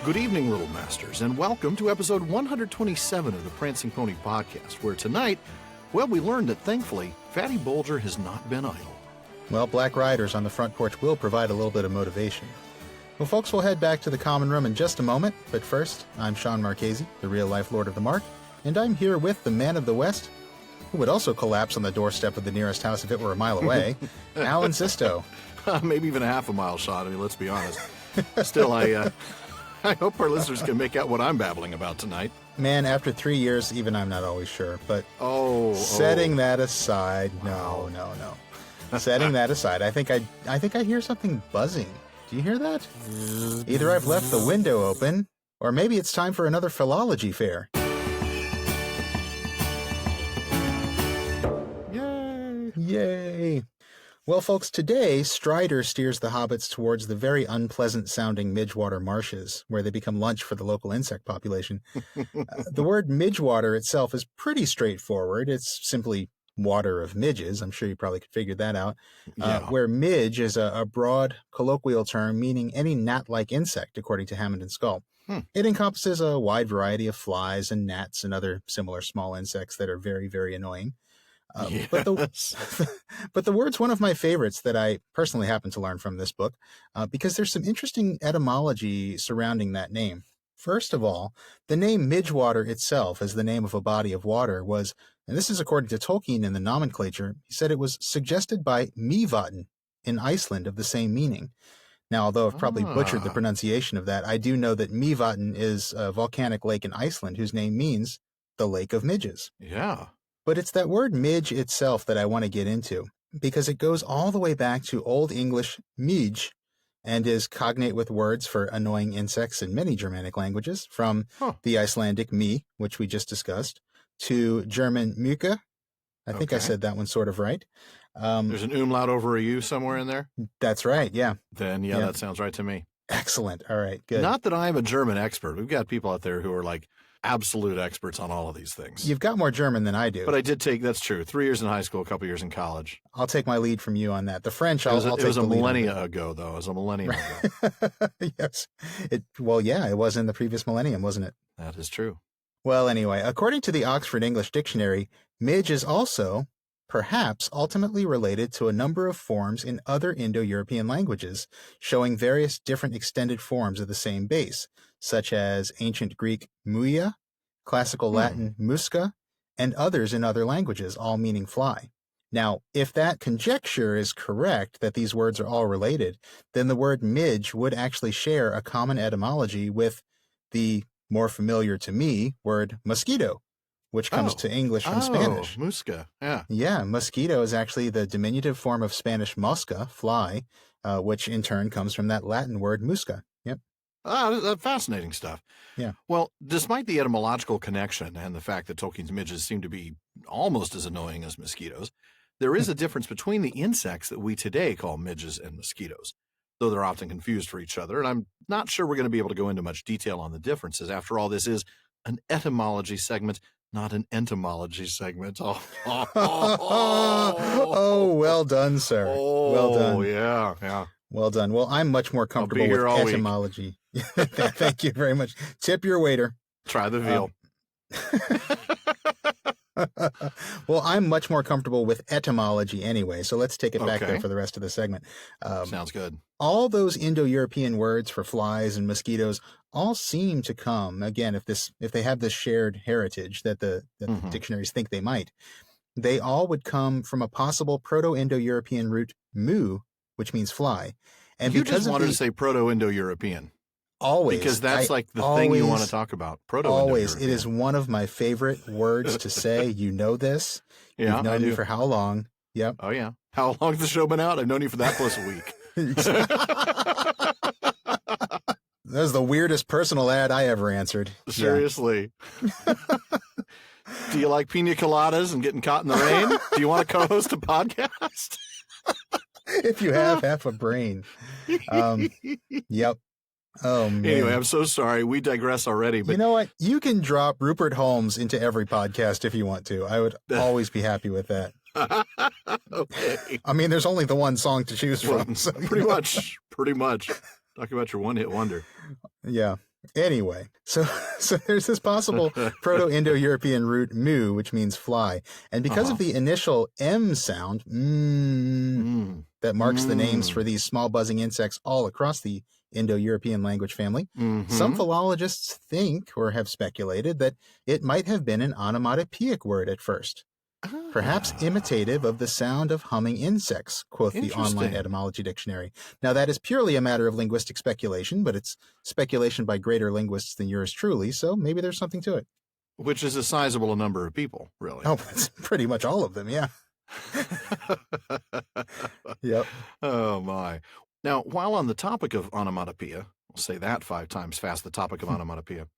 Good evening, Little Masters, and welcome to episode 127 of the Prancing Pony podcast, where tonight, well, we learned that, thankfully, Fatty Bolger has not been idle. Well, Black Riders on the front porch will provide a little bit of motivation. Well, folks, we'll head back to the common room in just a moment, but first, I'm Sean Marchese, the real-life Lord of the Mark, and I'm here with the Man of the West, who would also collapse on the doorstep of the nearest house if it were a mile away, Alan Sisto. Maybe even a half a mile shot, I mean, let's be honest. Still, I hope our listeners can make out what I'm babbling about tonight. Man, after 3 years, even I'm not always sure, but setting that aside, no. Setting that aside, I think I hear something buzzing. Do you hear that? Either I've left the window open, or maybe it's time for another philology fair. Yay! Well, folks, today, Strider steers the hobbits towards the very unpleasant-sounding Midgewater marshes, where they become lunch for the local insect population. The word Midgewater itself is pretty straightforward. It's simply water of midges. I'm sure you probably could figure that out. Where midge is a broad colloquial term meaning any gnat-like insect, according to Hammond and Scull. It encompasses a wide variety of flies and gnats and other similar small insects that are very, very annoying. But the word's one of my favorites that I personally happen to learn from this book because there's some interesting etymology surrounding that name. First of all, the name Midgewater itself as the name of a body of water was, and this is according to Tolkien in the nomenclature, he said it was suggested by Mývatn in Iceland of the same meaning. Now, although I've probably butchered the pronunciation of that, I do know that Mývatn is a volcanic lake in Iceland whose name means the Lake of Midges. Yeah. But it's that word midge itself that I want to get into, because it goes all the way back to Old English midge and is cognate with words for annoying insects in many Germanic languages, from the Icelandic mi, which we just discussed, to German Mücke. I think I said that one sort of right. There's an umlaut over a U somewhere in there? That's right, yeah. Then, yeah, that sounds right to me. Excellent. All right, good. Not that I'm a German expert. We've got people out there who are like absolute experts on all of these things. You've got more German than I do. But I did take, that's true, 3 years in high school, a couple years in college. I'll take my lead from you on that. The French, I'll take the lead. It was a millennia ago, though. It was a millennium ago. Yes. It was in the previous millennium, wasn't it? That is true. Well, anyway, according to the Oxford English Dictionary, midge is also, perhaps, ultimately related to a number of forms in other Indo-European languages, showing various different extended forms of the same base, such as ancient Greek muia, classical Latin musca, and others in other languages, all meaning fly. Now, if that conjecture is correct, that these words are all related, then the word midge would actually share a common etymology with the more familiar to me word mosquito, which comes to English from Spanish. Musca, yeah. Yeah, mosquito is actually the diminutive form of Spanish mosca, fly, which in turn comes from that Latin word musca. Yep. Fascinating stuff. Yeah. Well, despite the etymological connection and the fact that Tolkien's midges seem to be almost as annoying as mosquitoes, there is a difference between the insects that we today call midges and mosquitoes, though they're often confused for each other. And I'm not sure we're going to be able to go into much detail on the differences. After all, this is an etymology segment, not an entomology segment. Oh, well done, sir. Well done. Oh, yeah. Well done. Well, I'm much more comfortable with etymology. Thank you very much. Tip your waiter. Try the veal. Well, I'm much more comfortable with etymology anyway, so let's take it back there for the rest of the segment. Sounds good. All those Indo-European words for flies and mosquitoes all seem to come, again, if they have this shared heritage that the dictionaries think they might, they all would come from a possible Proto-Indo-European root mu, which means fly. And you just wanted to say Proto-Indo-European. Always. Because that's like the thing you want to talk about. Proto-Indo-European. Always. It is one of my favorite words to say. You know this. Yeah, You've known me for how long? Yep. Oh, yeah. How long has the show been out? I've known you for that plus a week. That was the weirdest personal ad I ever answered. Seriously. Yeah. Do you like pina coladas and getting caught in the rain? Do you want to co-host a podcast? If you have half a brain. Yep. Oh, man. Anyway, I'm so sorry. We digress already. But you know what? You can drop Rupert Holmes into every podcast if you want to. I would always be happy with that. Okay. I mean, there's only the one song to choose from. So, pretty much. Talk about your one-hit wonder. Yeah. Anyway, so there's this possible Proto-Indo-European root mu, which means fly. And because of the initial M sound, that marks the names for these small buzzing insects all across the Indo-European language family, some philologists think or have speculated that it might have been an onomatopoeic word at first. Perhaps imitative of the sound of humming insects, quoth the online etymology dictionary. Now, that is purely a matter of linguistic speculation, but it's speculation by greater linguists than yours truly, so maybe there's something to it. Which is a sizable number of people, really. Oh, that's pretty much all of them, yeah. Yep. Oh, my. Now, while on the topic of onomatopoeia, I'll say that 5 times fast, the topic of onomatopoeia.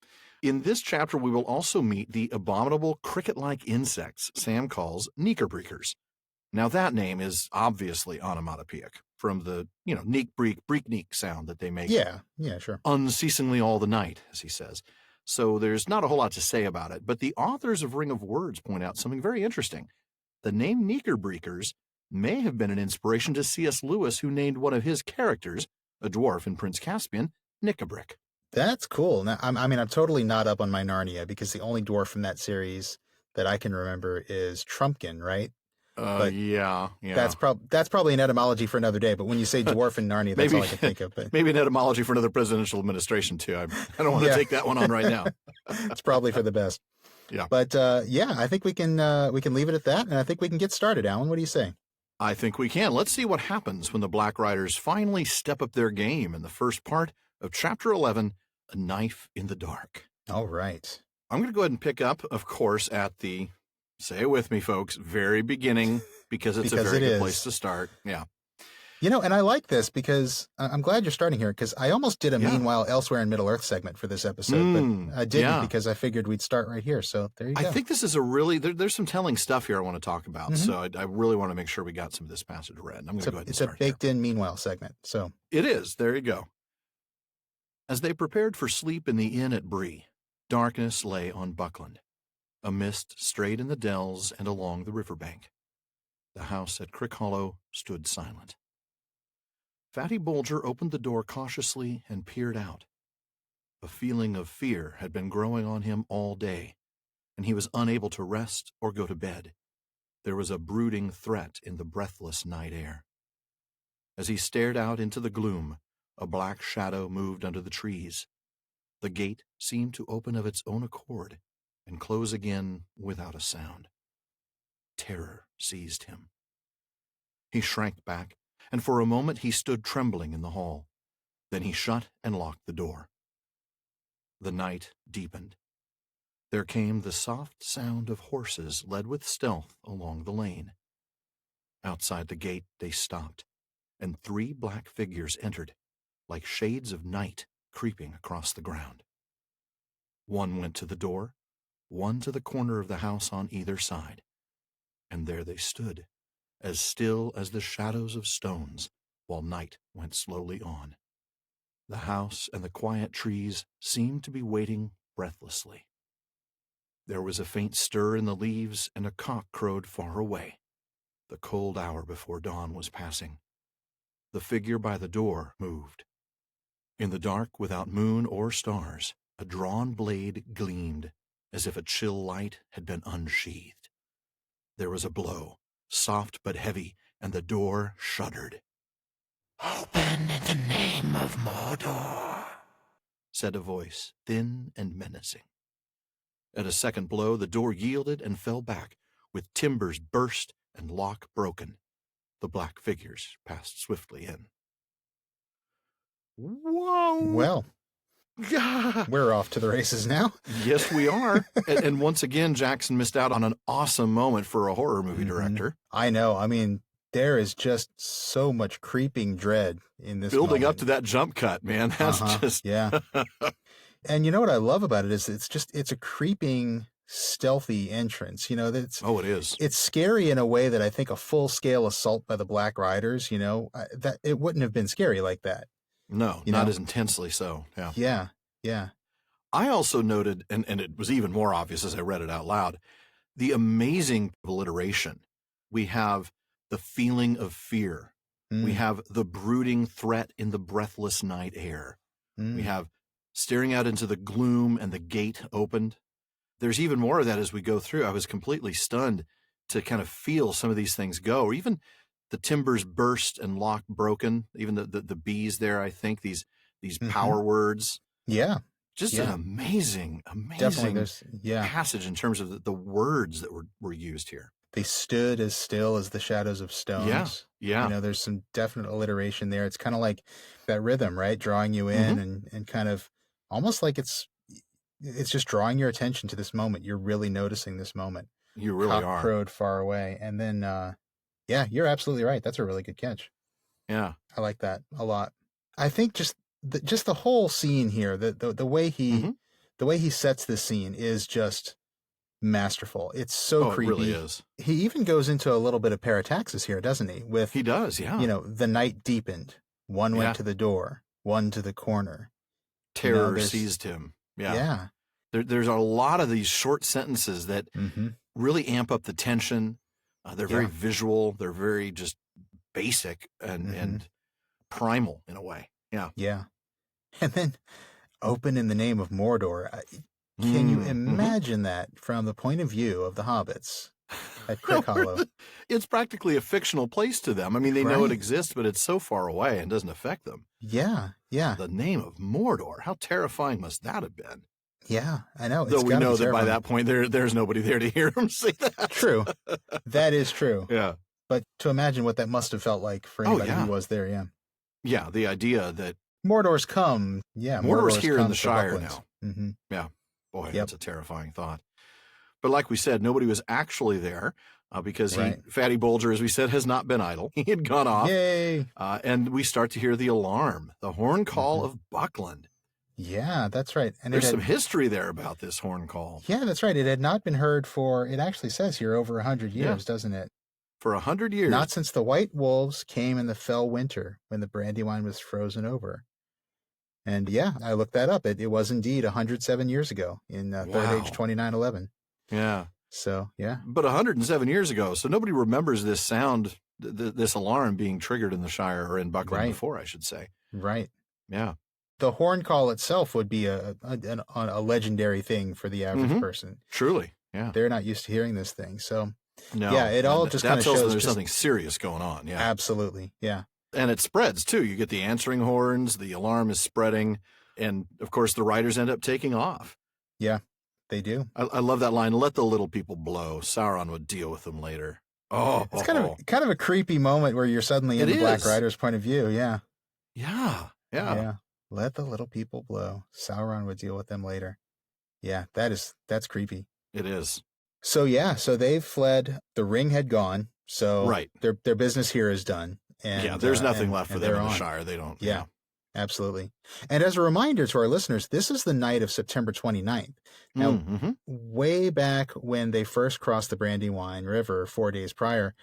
In this chapter, we will also meet the abominable cricket-like insects Sam calls kneekerbreekers. Now, that name is obviously onomatopoeic from the, neek, breek, neek sound that they make. Yeah, sure. Unceasingly all the night, as he says. So there's not a whole lot to say about it, but the authors of Ring of Words point out something very interesting. The name kneekerbreekers may have been an inspiration to C.S. Lewis, who named one of his characters, a dwarf in Prince Caspian, Knickabrick. That's cool. Now, I'm totally not up on my Narnia because the only dwarf from that series that I can remember is Trumpkin, right? Yeah. That's probably an etymology for another day. But when you say dwarf in Narnia, that's all I can think of. But maybe an etymology for another presidential administration too. I don't want to take that one on right now. It's probably for the best. Yeah. But I think we can leave it at that, and I think we can get started. Alan, what do you say? I think we can. Let's see what happens when the Black Riders finally step up their game in the first part of Chapter 11, A Knife in the Dark. All right. I'm going to go ahead and pick up, of course, at the, say it with me, folks, very beginning, because it's a very good place to start. Yeah. And I like this because I'm glad you're starting here because I almost did a Meanwhile Elsewhere in Middle-earth segment for this episode, but I didn't because I figured we'd start right here. So there you go. I think this is a really, there's some telling stuff here I want to talk about. So I really want to make sure we got some of this passage read. I'm going to go ahead and start. It's a baked-in Meanwhile segment. So it is. There you go. As they prepared for sleep in the inn at Bree, darkness lay on Buckland. A mist strayed in the dells and along the riverbank. The house at Crick Hollow stood silent. Fatty Bolger opened the door cautiously and peered out. A feeling of fear had been growing on him all day, and he was unable to rest or go to bed. There was a brooding threat in the breathless night air. As he stared out into the gloom, a black shadow moved under the trees. The gate seemed to open of its own accord and close again without a sound. Terror seized him. He shrank back, and for a moment he stood trembling in the hall. Then he shut and locked the door. The night deepened. There came the soft sound of horses led with stealth along the lane. Outside the gate they stopped, and 3 black figures entered, like shades of night creeping across the ground. One went to the door, one to the corner of the house on either side, and there they stood, as still as the shadows of stones, while night went slowly on. The house and the quiet trees seemed to be waiting breathlessly. There was a faint stir in the leaves, and a cock crowed far away. The cold hour before dawn was passing. The figure by the door moved. In the dark, without moon or stars, a drawn blade gleamed, as if a chill light had been unsheathed. There was a blow, soft but heavy, and the door shuddered. "Open in the name of Mordor," said a voice, thin and menacing. At a second blow, the door yielded and fell back, with timbers burst and lock broken. The black figures passed swiftly in. Whoa! Well, we're off to the races now. Yes, we are. And once again, Jackson missed out on an awesome moment for a horror movie director. I know. I mean, there is just so much creeping dread in this building moment. Up to that jump cut, man. That's just... Yeah. And you know what I love about it is it's a creeping, stealthy entrance. It is. It's scary in a way that I think a full-scale assault by the Black Riders, that it wouldn't have been scary like that. No, not as intensely so. Yeah. Yeah. I also noted, and it was even more obvious as I read it out loud, the amazing alliteration. We have the feeling of fear. We have the brooding threat in the breathless night air. We have staring out into the gloom, and the gate opened. There's even more of that as we go through. I was completely stunned to kind of feel some of these things go, or even the timbers burst and lock broken, even the bees there, I think, these power words. Yeah. Just an amazing Definitely passage in terms of the words that were used here. They stood as still as the shadows of stones. Yeah. There's some definite alliteration there. It's kind of like that rhythm, right? Drawing you in and kind of almost like it's just drawing your attention to this moment. You're really noticing this moment. You really Cock crowed far away. And then, you're absolutely right. That's a really good catch. Yeah. I like that a lot. I think just the whole scene here, the way he sets this scene is just masterful. It's so creepy. It really is. He even goes into a little bit of parataxis here, doesn't he? He does, yeah. The night deepened. One went to the door, one to the corner. Terror seized him. Yeah. There's a lot of these short sentences that really amp up the tension. They're very visual. They're very just basic and primal in a way. Yeah. Yeah. And then open in the name of Mordor. Can you imagine that from the point of view of the hobbits at Crick Hollow? It's practically a fictional place to them. I mean, they know it exists, but it's so far away and doesn't affect them. Yeah. The name of Mordor. How terrifying must that have been? Yeah, I know. Though we know that by that point, there's nobody there to hear him say that. True. That is true. Yeah. But to imagine what that must have felt like for anybody who was there, Yeah, the idea that Mordor's come. Yeah, Mordor's here in the Shire now. Mm-hmm. Yeah. Boy, that's a terrifying thought. But like we said, nobody was actually there because Fatty Bolger, as we said, has not been idle. He had gone off. Yay! And we start to hear the alarm, the horn call of Buckland. Yeah, that's right. And there's some history there about this horn call. Yeah, that's right. It had not been heard for, it actually says here, over 100 years, doesn't it? For 100 years. Not since the white wolves came in the fell winter when the Brandywine was frozen over. And I looked that up. It was indeed 107 years ago in Third Age 2911. Yeah. So, But 107 years ago, so nobody remembers this sound, this alarm being triggered in the Shire or in Buckland before, I should say. Right. Yeah. The horn call itself would be a legendary thing for the average person. Truly. Yeah. They're not used to hearing this thing. So, no. It all just kind of shows there's something serious going on. Yeah. Absolutely. Yeah. And it spreads too. You get the answering horns, the alarm is spreading, and of course the riders end up taking off. Yeah, they do. I love that line. Let the little people blow. Sauron would deal with them later. Oh, it's kind of a creepy moment where you're suddenly in the Black Rider's point of view. Yeah. Yeah. Let the little people blow. Sauron would deal with them later. Yeah, that's creepy. It is. So so they've fled. The ring had gone. So their business here is done. And, there's nothing left for them in the Shire. They don't. Yeah, absolutely. And as a reminder to our listeners, this is the night of September 29th. Now, way back when they first crossed the Brandywine River 4 days prior,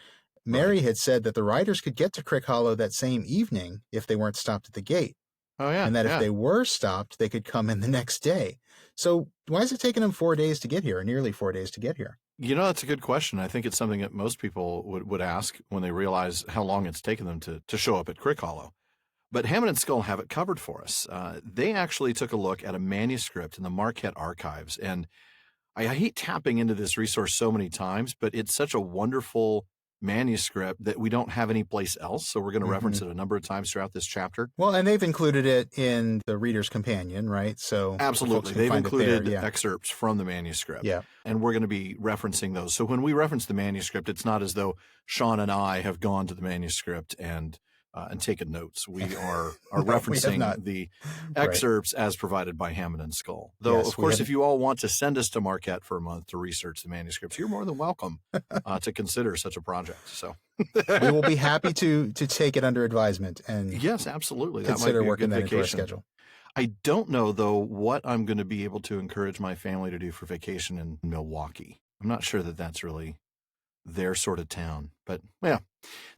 Mary had said that the riders could get to Crick Hollow that same evening if they weren't stopped at the gate. Oh, yeah. And that if they were stopped, they could come in the next day. So why is it taking them 4 days to get here, or nearly 4 days to get here? That's a good question. I think it's something that most people would ask when they realize how long it's taken them to show up at Crick Hollow. But Hammond and Scull have it covered for us. They actually took a look at a manuscript in the Marquette archives. And I hate tapping into this resource so many times, but it's such a wonderful manuscript that we don't have any place else. So we're going to reference it a number of times throughout this chapter. Well, and they've included it in the Reader's Companion, right? So absolutely. They've included excerpts from the manuscript. Yeah. And we're going to be referencing those. So when we reference the manuscript, it's not as though Sean and I have gone to the manuscript and taken notes. We are referencing the excerpts as provided by Hammond and Scull. Though, of course, if you all want to send us to Marquette for a month to research the manuscripts, you're more than welcome to consider such a project. So we will be happy to take it under advisement and yes, absolutely. Consider working that into our schedule. I don't know, though, what I'm going to be able to encourage my family to do for vacation in Milwaukee. I'm not sure that that's really their sort of town, but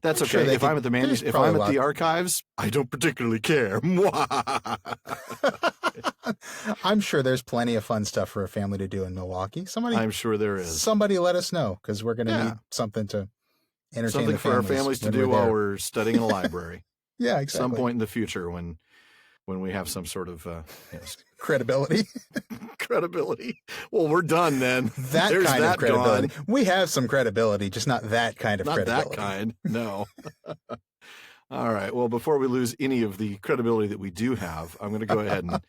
that's okay. Sure, if I'm at the if I'm at the archives, I don't particularly care. I'm sure there's plenty of fun stuff for a family to do in Milwaukee. I'm sure there is. Somebody let us know, because we're going to need something to entertain something for our families to do while we're studying in a library. Yeah, exactly. Some point in the future when when we have some sort of credibility. credibility. Well, we're done then. That There's kind that of credibility. gone. We have some credibility, just not that kind of Not credibility. that kind. No. All right. Well, before we lose any of the credibility that we do have, I'm going to go ahead and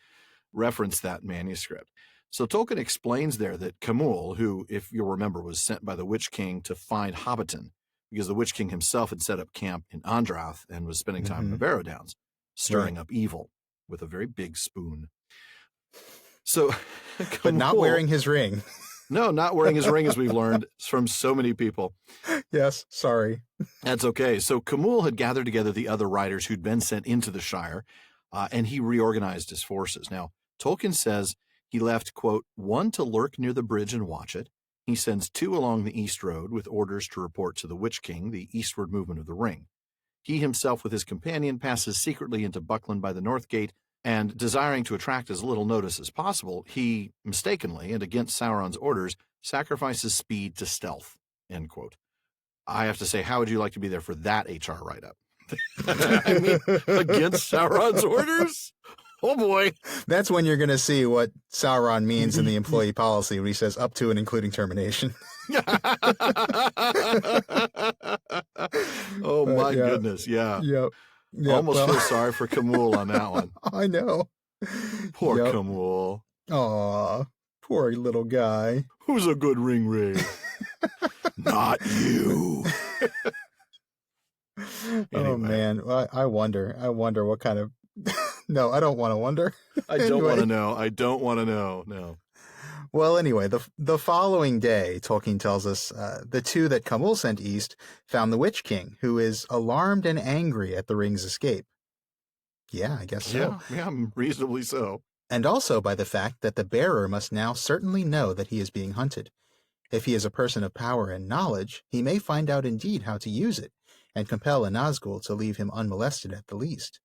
reference that manuscript. So Tolkien explains there that Camul, who, if you'll remember, was sent by the Witch King to find Houghton, because the Witch King himself had set up camp in Andrath and was spending time in the Barrow Downs, stirring up evil with a very big spoon. So, but not wearing his ring. No, not wearing his ring, as we've learned from so many people. Yes, sorry. That's okay. So Camul had gathered together the other riders who'd been sent into the Shire, and he reorganized his forces. Now, Tolkien says he left, quote, 1 to lurk near the bridge and watch it. He sends 2 along the East Road with orders to report to the Witch King the eastward movement of the ring. He himself with his companion passes secretly into Buckland by the North Gate, and desiring to attract as little notice as possible, he mistakenly and against Sauron's orders sacrifices speed to stealth, end quote. I have to say, how would you like to be there for that HR write-up? I mean, against Sauron's orders? Oh boy. That's when you're going to see what Sauron means in the employee policy when he says up to and including termination. Oh my goodness. Yeah. Yep. Almost feel sorry for Camul on that one. I know. Poor Camul. Aw, poor little guy. Who's a good ring ray? Not you. Anyway. Anyway. Oh man, I wonder what kind of. No, I don't want to wonder. I don't want to know. I don't want to know. No. Well, anyway, the following day, Tolkien tells us, the 2 that Camul sent east found the Witch King, who is alarmed and angry at the ring's escape. Yeah, I guess so. Yeah, reasonably so. And also by the fact that the bearer must now certainly know that he is being hunted. If he is a person of power and knowledge, he may find out indeed how to use it, and compel a Nazgul to leave him unmolested at the least.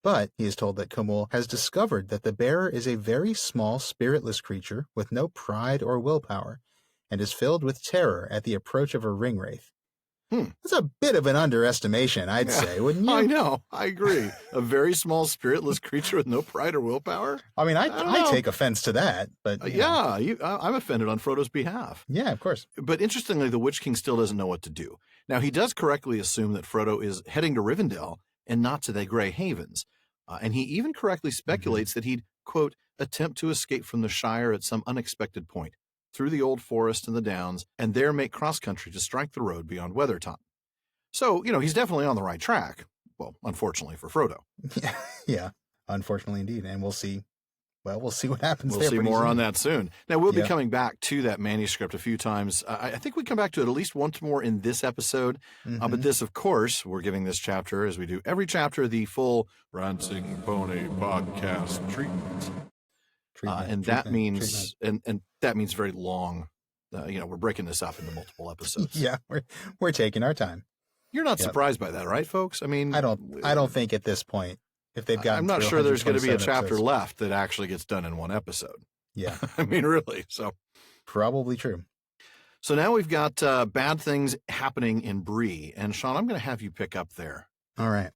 But he is told that Camul has discovered that the bearer is a very small, spiritless creature with no pride or willpower, and is filled with terror at the approach of a ring wraith. That's a bit of an underestimation, I'd say, wouldn't you? I know. I agree. A very small, spiritless creature with no pride or willpower? I mean, I take offense to that, but... I'm offended on Frodo's behalf. Yeah, of course. But interestingly, the Witch King still doesn't know what to do. Now, he does correctly assume that Frodo is heading to Rivendell and not to the Grey Havens. And he even correctly speculates that he'd, quote, attempt to escape from the Shire at some unexpected point, through the old forest and the downs, and there make cross-country to strike the road beyond Weathertop. So, he's definitely on the right track. Well, unfortunately for Frodo. Yeah, unfortunately indeed. And we'll see. Well, we'll see what happens there. We'll see more soon. on that soon. Now, we'll be coming back to that manuscript a few times. I think we come back to it at least once more in this episode. But this, of course, we're giving this chapter, as we do every chapter, the full Prancing Pony podcast treatment. And that means very long. We're breaking this up into multiple episodes. Yeah, we're taking our time. You're not surprised by that, right, folks? I mean, I don't think at this point, if they've got, I'm not sure there's going to be a chapter left that actually gets done in one episode. Yeah, I mean, really. So probably true. So now we've got bad things happening in Bree, and Sean, I'm going to have you pick up there. All right.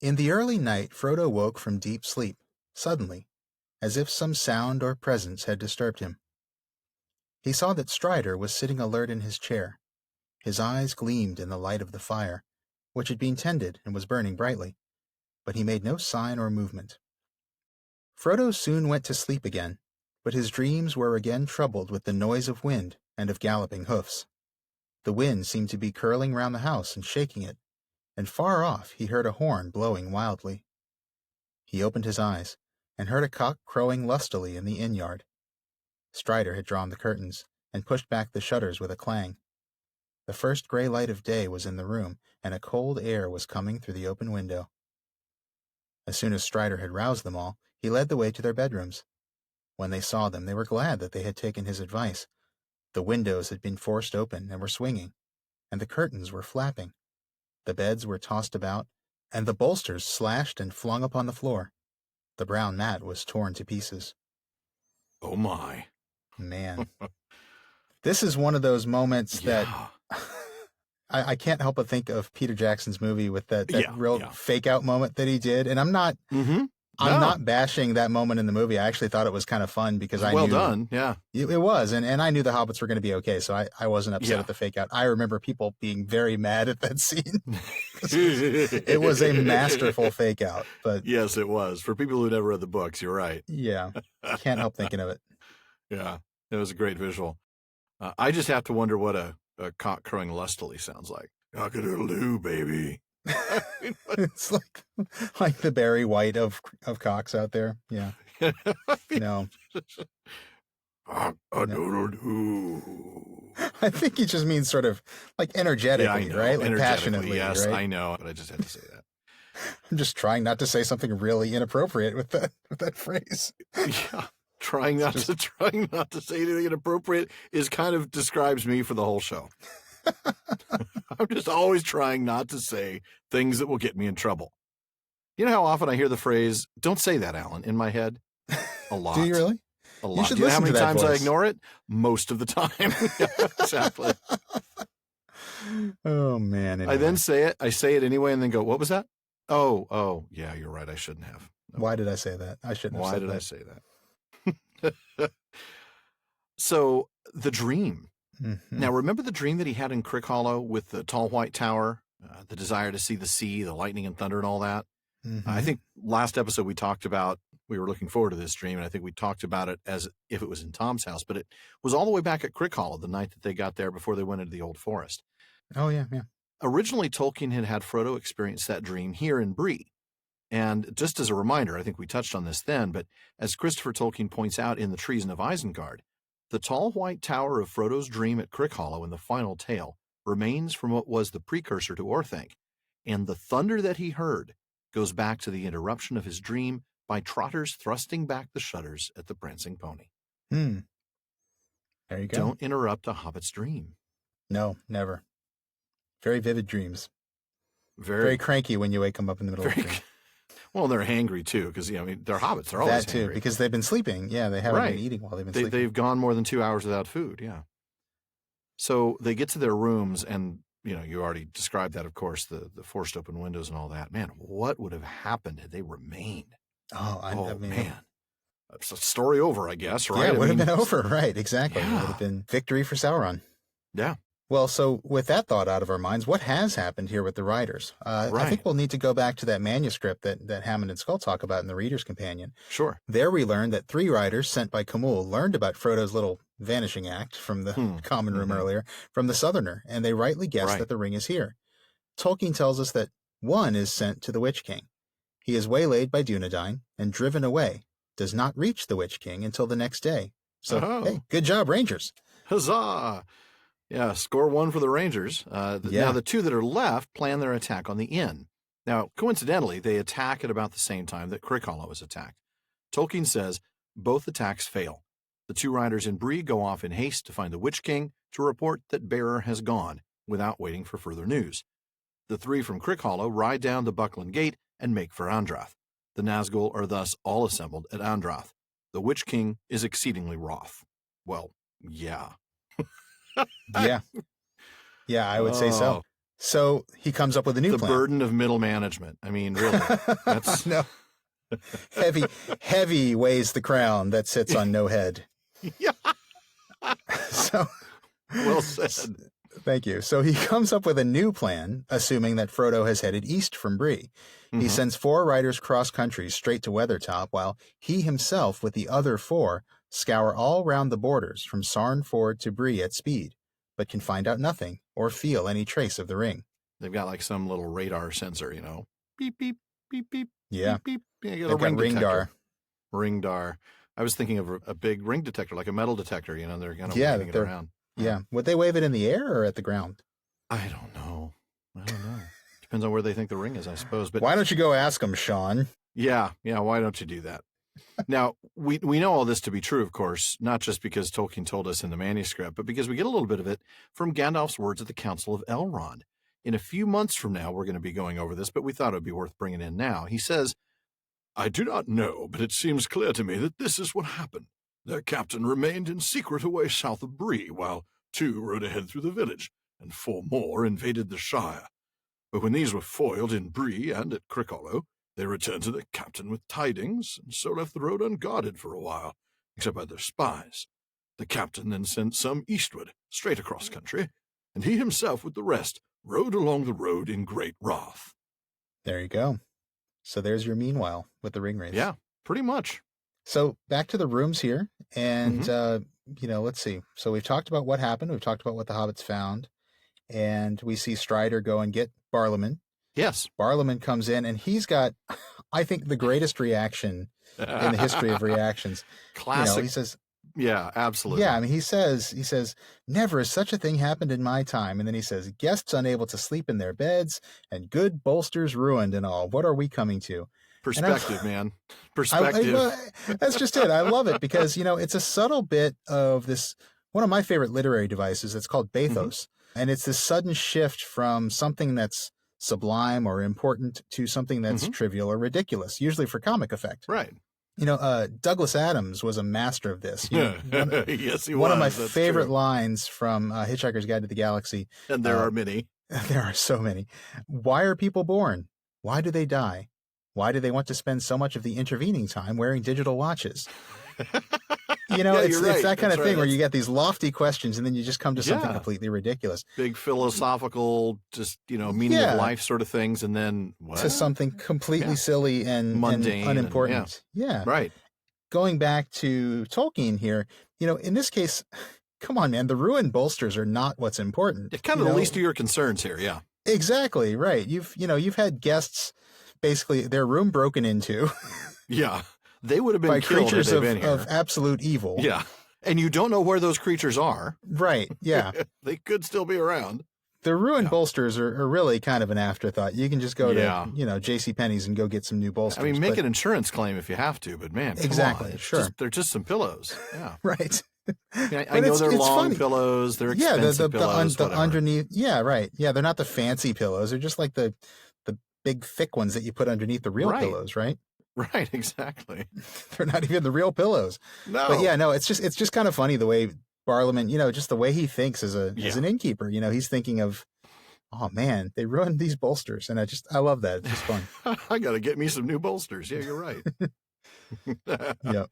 In the early night, Frodo woke from deep sleep, suddenly, as if some sound or presence had disturbed him. He saw that Strider was sitting alert in his chair. His eyes gleamed in the light of the fire, which had been tended and was burning brightly, but he made no sign or movement. Frodo soon went to sleep again, but his dreams were again troubled with the noise of wind and of galloping hoofs. The wind seemed to be curling round the house and shaking it, and far off he heard a horn blowing wildly. He opened his eyes, and heard a cock crowing lustily in the inn-yard. Strider had drawn the curtains, and pushed back the shutters with a clang. The first grey light of day was in the room, and a cold air was coming through the open window. As soon as Strider had roused them all, he led the way to their bedrooms. When they saw them, they were glad that they had taken his advice. The windows had been forced open and were swinging, and the curtains were flapping. The beds were tossed about, and the bolsters slashed and flung upon the floor. The brown mat was torn to pieces. Oh, my. Man. This is one of those moments that I can't help but think of Peter Jackson's movie with that Yeah, real yeah. fake out moment that he did. And I'm not bashing that moment in the movie. I actually thought it was kind of fun because I well knew done. Yeah. it was. And I knew the hobbits were going to be okay. So I wasn't upset Yeah. at the fake out. I remember people being very mad at that scene. It was a masterful fake out. But yes, it was. For people who never read the books, you're right. yeah, can't help thinking of it. Yeah, it was a great visual. I just have to wonder what a cock crowing lustily sounds like. Cock-a-doodle-doo, baby. It's like the Barry White of cocks out there. Yeah. No. Cock-a-doodle-doo. I think he just means sort of like energetically, right? Like passionately. Yes, right? I know, but I just had to say that. I'm just trying not to say something really inappropriate with that phrase. Yeah. Trying not to say anything inappropriate kind of describes me for the whole show. I'm just always trying not to say things that will get me in trouble. You know how often I hear the phrase, "Don't say that, Alan," in my head? A lot. Do you really? A lot. You should Do you know how listen many to that times I voice. ignore it? Most of the time. Yeah, exactly. Oh, man. Anyway. I then say it. I say it anyway and then go, "What was that?" Oh, yeah, you're right. I shouldn't have. No. Why did I say that? I shouldn't have said that. Why did I say that? So the dream. Mm-hmm. Now, remember the dream that he had in Crick Hollow with the tall white tower, the desire to see the sea, the lightning and thunder and all that? Mm-hmm. I think last episode we talked about, we were looking forward to this dream, and I think we talked about it as if it was in Tom's house, but it was all the way back at Crick Hollow the night that they got there before they went into the old forest. Oh, yeah. Originally, Tolkien had Frodo experience that dream here in Bree. And just as a reminder, I think we touched on this then, but as Christopher Tolkien points out in The Treason of Isengard, the tall white tower of Frodo's dream at Crick Hollow in the final tale remains from what was the precursor to Orthanc, and the thunder that he heard goes back to the interruption of his dream by trotters thrusting back the shutters at the prancing pony. There you go. Don't interrupt a hobbit's dream. No, never. Very vivid dreams. Very cranky when you wake them up in the middle of the dream. Well, they're hangry too, because they're hobbits. They're always that too, hangry. because they've been sleeping. Yeah, they haven't been eating while they've been sleeping. They've gone more than 2 hours without food. Yeah. So they get to their rooms, and you already described that, of course, the forced open windows and all that. Man, what would have happened had they remained? I mean, man, it's a story over, I guess. Right? Yeah, it would have been over. Right, exactly. Yeah. It would have been victory for Sauron. Yeah. Well, so with that thought out of our minds, what has happened here with the writers? I think we'll need to go back to that manuscript that Hammond and Scull talk about in the Reader's Companion. Sure. There we learned that 3 writers sent by Camul learned about Frodo's little vanishing act from the common room earlier from the Southerner, and they rightly guessed that the ring is here. Tolkien tells us that 1 is sent to the Witch King. He is waylaid by Dunedain and driven away, does not reach the Witch King until the next day. So, hey, good job, Rangers. Huzzah! Yeah, score 1 for the Rangers. Now, the 2 that are left plan their attack on the inn. Now, coincidentally, they attack at about the same time that Crick Hollow is attacked. Tolkien says both attacks fail. The 2 riders in Bree go off in haste to find the Witch King to report that Bearer has gone, without waiting for further news. The 3 from Crick Hollow ride down to Buckland Gate and make for Andrath. The Nazgul are thus all assembled at Andrath. The Witch King is exceedingly wroth. Well, yeah. Yeah, I would say so. So he comes up with a new plan. The burden of middle management. I mean, really. That's no. Heavy weighs the crown that sits on no head. Yeah. So well said. Thank you. So he comes up with a new plan, assuming that Frodo has headed east from Bree. He sends 4 riders cross-country straight to Weathertop, while he himself, with the other 4, scour all round the borders from Sarn Ford to Bree at speed, but can find out nothing or feel any trace of the ring. They've got like some little radar sensor, beep, beep, beep, beep, yeah. beep, beep. They've got ringdar. Ringdar. I was thinking of a big ring detector, like a metal detector, they're kind of waving it around. Yeah. Would they wave it in the air or at the ground? I don't know. Depends on where they think the ring is, I suppose. But why don't you go ask them, Sean? Yeah. Why don't you do that? Now, we know all this to be true, of course, not just because Tolkien told us in the manuscript, but because we get a little bit of it from Gandalf's words at the Council of Elrond. In a few months from now, we're going to be going over this, but we thought it would be worth bringing in now. He says, "I do not know, but it seems clear to me that this is what happened. Their captain remained in secret away south of Bree, while 2 rode ahead through the village. and 4 more invaded the Shire. But when these were foiled in Bree and at Crickhollow, they returned to their captain with tidings, and so left the road unguarded for a while, except by their spies. The captain then sent some eastward, straight across country, and he himself with the rest rode along the road in great wrath. There you go. So there's your meanwhile with the ring wraiths. Yeah, pretty much. So back to the rooms here, and let's see. So we've talked about what happened. We've talked about what the hobbits found, and we see Strider go and get Barliman. Yes. Barliman comes in, and he's got, I think, the greatest reaction in the history of reactions. Classic. He says, yeah, absolutely. Yeah, I mean, he says, never has such a thing happened in my time. And then he says, guests unable to sleep in their beds and good bolsters ruined and all. What are we coming to? Perspective, man. Perspective. That's just it. I love it because, it's a subtle bit of this, one of my favorite literary devices. It's called bathos. And it's this sudden shift from something that's sublime or important to something that's trivial or ridiculous, usually for comic effect. Right. Douglas Adams was a master of this. Yes, he was. One of my That's favorite true. lines from Hitchhiker's Guide to the Galaxy. And there are many. There are so many. Why are people born? Why do they die? Why do they want to spend so much of the intervening time wearing digital watches? It's that kind of thing where you get these lofty questions and then you just come to something completely ridiculous. Big philosophical, just, meaning of life sort of things. And then to something completely silly and mundane and unimportant. And, right. Going back to Tolkien here, in this case, come on, man, the ruined bolsters are not what's important. It's kind of the least of your concerns here. Yeah, exactly. Right. You've had guests, basically their room broken into. Yeah. They would have been by killed creatures if they'd been here. of absolute evil. Yeah. And you don't know where those creatures are. Right. Yeah. They could still be around. The ruined bolsters are really kind of an afterthought. You can just go to, JCPenney's and go get some new bolsters. I mean, make an insurance claim if you have to, but man, exactly. On. Sure. They're just some pillows. Yeah. Right. I know they're long funny. Pillows. They're expensive pillows. The underneath. Yeah. Right. Yeah. They're not the fancy pillows. They're just like the big thick ones that you put underneath the real pillows. Right. Right, exactly. They're not even the real pillows. No. But it's just kind of funny the way Barliman, just the way he thinks as an innkeeper. He's thinking of, oh man, they ruined these bolsters. And I love that. It's just fun. I got to get me some new bolsters. Yeah, you're right. Yeah.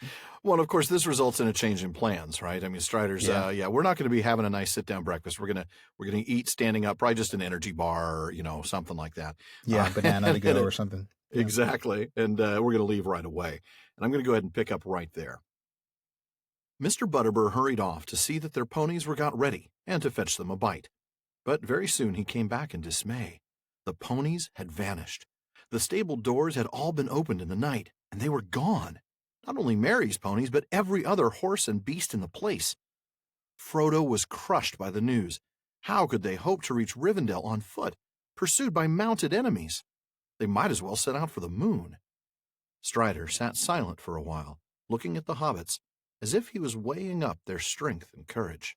Well, of course, this results in a change in plans, right? I mean, Strider's, we're not going to be having a nice sit down breakfast. We're going to eat standing up, probably just an energy bar or, something like that. Yeah. Banana to go or something. Yeah. Exactly. And we're going to leave right away. And I'm going to go ahead and pick up right there. Mr. Butterbur hurried off to see that their ponies were got ready and to fetch them a bite. But very soon he came back in dismay. The ponies had vanished. The stable doors had all been opened in the night, and they were gone. Not only Mary's ponies, but every other horse and beast in the place. Frodo was crushed by the news. How could they hope to reach Rivendell on foot, pursued by mounted enemies? They might as well set out for the moon. Strider sat silent for a while, looking at the hobbits, as if he was weighing up their strength and courage.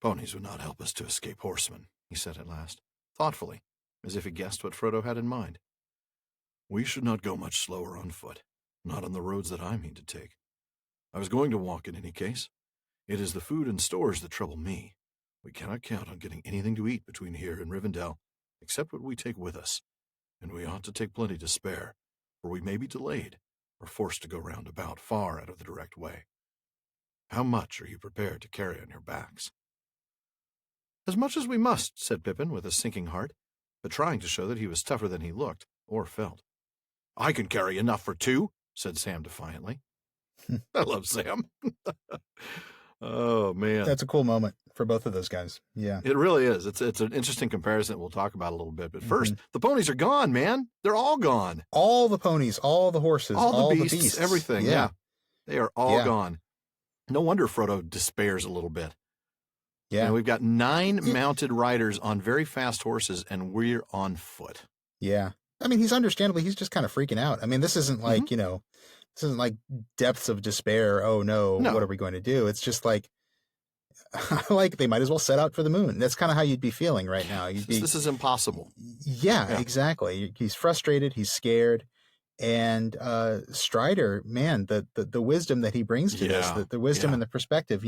Ponies would not help us to escape horsemen, he said at last, thoughtfully, as if he guessed what Frodo had in mind. We should not go much slower on foot, not on the roads that I mean to take. I was going to walk in any case. It is the food and stores that trouble me. We cannot count on getting anything to eat between here and Rivendell, except what we take with us, and we ought to take plenty to spare, for we may be delayed or forced to go round about far out of the direct way. How much are you prepared to carry on your backs? As much as we must, said Pippin with a sinking heart, but trying to show that he was tougher than he looked or felt. I can carry enough for 2, said Sam defiantly. I love Sam. Oh, man. That's a cool moment for both of those guys. Yeah. It really is. It's an interesting comparison we'll talk about a little bit. But first, the ponies are gone, man. They're all gone. All the ponies, all the horses, all the beasts, everything. Yeah. They are all Yeah. gone. No wonder Frodo despairs a little bit. Yeah. We've got 9 mounted riders on very fast horses, and we're on foot. Yeah. I mean, he's just kind of freaking out. I mean, this isn't like, this isn't like depths of despair. Oh, no, what are we going to do? It's just like they might as well set out for the moon. That's kind of how you'd be feeling right now. This is impossible. Yeah, exactly. He's frustrated. He's scared. And Strider, man, the wisdom that he brings to this, the wisdom and the perspective,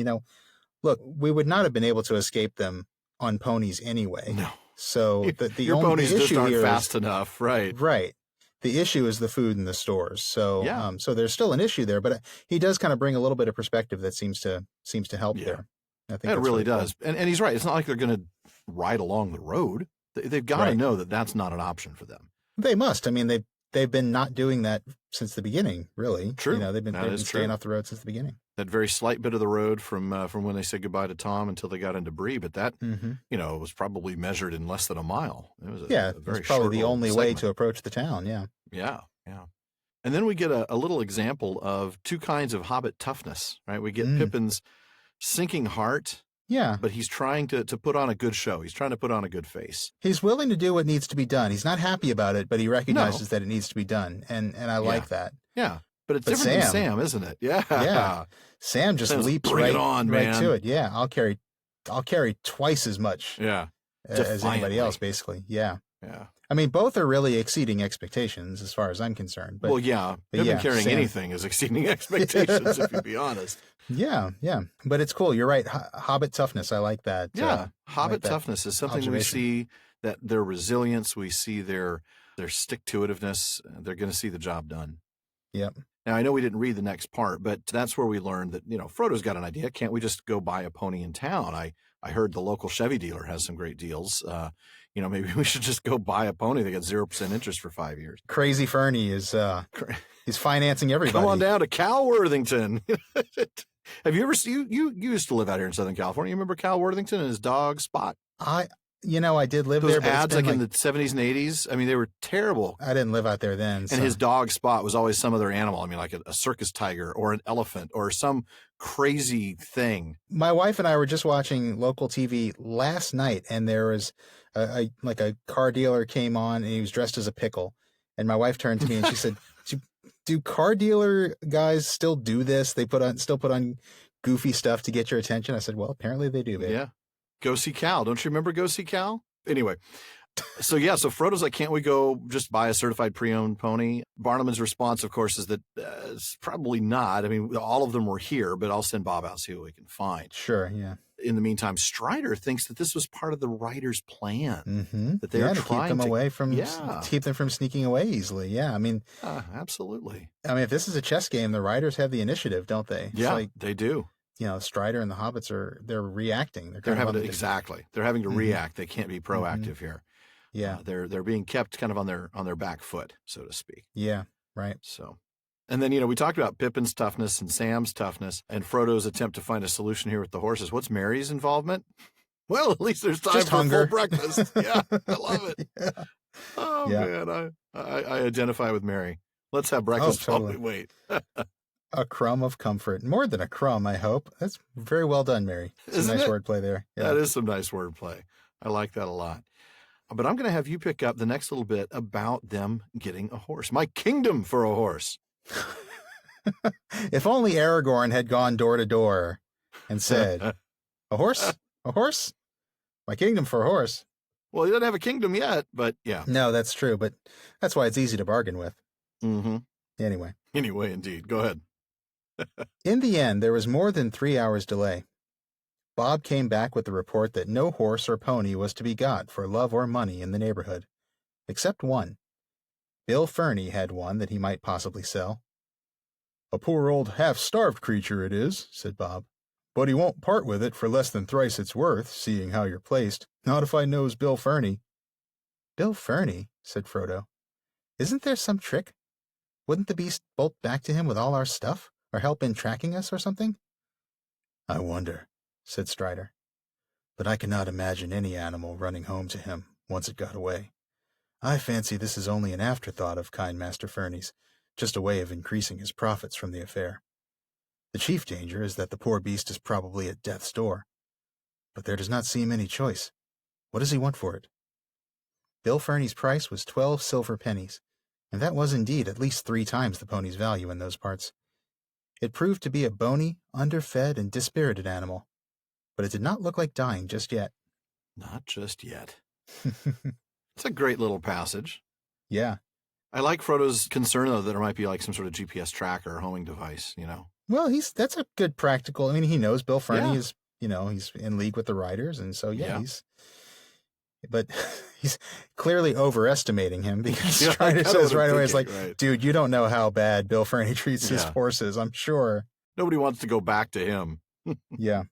look, we would not have been able to escape them on ponies anyway. No. So Your ponies just aren't fast enough, right? Right. The issue is the food in the stores. So so there's still an issue there, but he does kind of bring a little bit of perspective that seems to help there. I think it really cool. does. And he's right. It's not like they're going to ride along the road. They've got to know that that's not an option for them. They must. I mean, they've been not doing that since the beginning, really. True. They've been staying off the road since the beginning. That very slight bit of the road from when they said goodbye to Tom until they got into Bree, but that was probably measured in less than a mile. It was very probably the only way to approach the town. Yeah. And then we get a little example of two kinds of hobbit toughness, right? We get Pippin's sinking heart. Yeah. But he's trying to put on a good show. He's trying to put on a good face. He's willing to do what needs to be done. He's not happy about it, but he recognizes that it needs to be done. And I like that. Yeah. But it's different than Sam, isn't it? Yeah. Yeah. Sam just leaps right to it. Yeah. I'll carry twice as much as anybody else, basically. Yeah. Yeah. I mean, both are really exceeding expectations as far as I'm concerned. But, Pippin carrying anything is exceeding expectations, if you be honest. Yeah. But it's cool. You're right. Hobbit toughness. I like that. Yeah. Hobbit toughness is something we see, that their resilience, we see their stick-to-itiveness. They're going to see the job done. Yep. Now, I know we didn't read the next part, but that's where we learned that, Frodo's got an idea. Can't we just go buy a pony in town? I heard the local Chevy dealer has some great deals. Maybe we should just go buy a pony. They got 0% interest for 5 years. Crazy Ferny is he's financing everybody. Come on down to Cal Worthington. Have you ever seen you used to live out here in Southern California? You remember Cal Worthington and his dog Spot? I did live there. Those ads like in the 70s and 80s. I mean, they were terrible. I didn't live out there then. And his dog Spot was always some other animal. I mean, like a circus tiger or an elephant or some crazy thing. My wife and I were just watching local TV last night, and there was a car dealer came on, and he was dressed as a pickle. And my wife turned to me and she said, "Do car dealer guys still do this? They still put on goofy stuff to get your attention?" I said, "Well, apparently they do, babe." Yeah. Go see Cal. Don't you remember Go See Cal? Anyway, so Frodo's like, can't we go just buy a certified pre-owned pony? Barliman's response, of course, is that it's probably not. I mean, all of them were here, but I'll send Bob out, see what we can find. Sure, yeah. In the meantime, Strider thinks that this was part of the writer's plan. That they were trying to keep them away from keep them from sneaking away easily. Yeah, I mean, absolutely. I mean, if this is a chess game, the writers have the initiative, don't they? They do. Strider and the hobbits they're reacting. They're having to react. They can't be proactive here. Yeah, they're being kept kind of on their back foot, so to speak. Yeah, right. So, and then we talked about Pippin's toughness and Sam's toughness, and Frodo's attempt to find a solution here with the horses. What's Merry's involvement? Well, at least there's time for a full breakfast. Yeah, I love it. Yeah. Oh man, I identify with Merry. Let's have breakfast while we wait. A crumb of comfort. More than a crumb, I hope. That's very well done, Mary. Some nice wordplay there. Yeah. That is some nice wordplay. I like that a lot. But I'm going to have you pick up the next little bit about them getting a horse. My kingdom for a horse. If only Aragorn had gone door to door and said, "A horse? A horse? My kingdom for a horse." Well, he doesn't have a kingdom yet, but yeah. No, that's true. But that's why it's easy to bargain with. Mm-hmm. Anyway, indeed. Go ahead. In the end, there was more than 3 hours delay. Bob came back with the report that no horse or pony was to be got for love or money in the neighborhood, except one. Bill Ferny had one that he might possibly sell. "A poor old half-starved creature it is," said Bob, "but he won't part with it for less than thrice its worth, seeing how you're placed. Not if I knows Bill Ferny." "Bill Ferny?" said Frodo. "Isn't there some trick? Wouldn't the beast bolt back to him with all our stuff, or help in tracking us or something?" "I wonder," said Strider. "But I cannot imagine any animal running home to him once it got away. I fancy this is only an afterthought of kind Master Ferny's, just a way of increasing his profits from the affair. The chief danger is that the poor beast is probably at death's door. But there does not seem any choice. What does he want for it?" Bill Ferny's price was 12 silver pennies, and that was indeed at least 3 times the pony's value in those parts. It proved to be a bony, underfed, and dispirited animal, but it did not look like dying just yet. Not just yet. It's a great little passage. Yeah. I like Frodo's concern, though, that there might be like some sort of GPS tracker or homing device, Well, that's a good practical. I mean, he knows Bill Ferny is he's in league with the riders. And so, Yeah. but he's clearly overestimating him because Yeah, Strider kinda says what I'm right away, it's like, thinking, right. dude, you don't know how bad Bill Ferny treats his Yeah. horses, I'm sure. Nobody wants to go back to him. Yeah.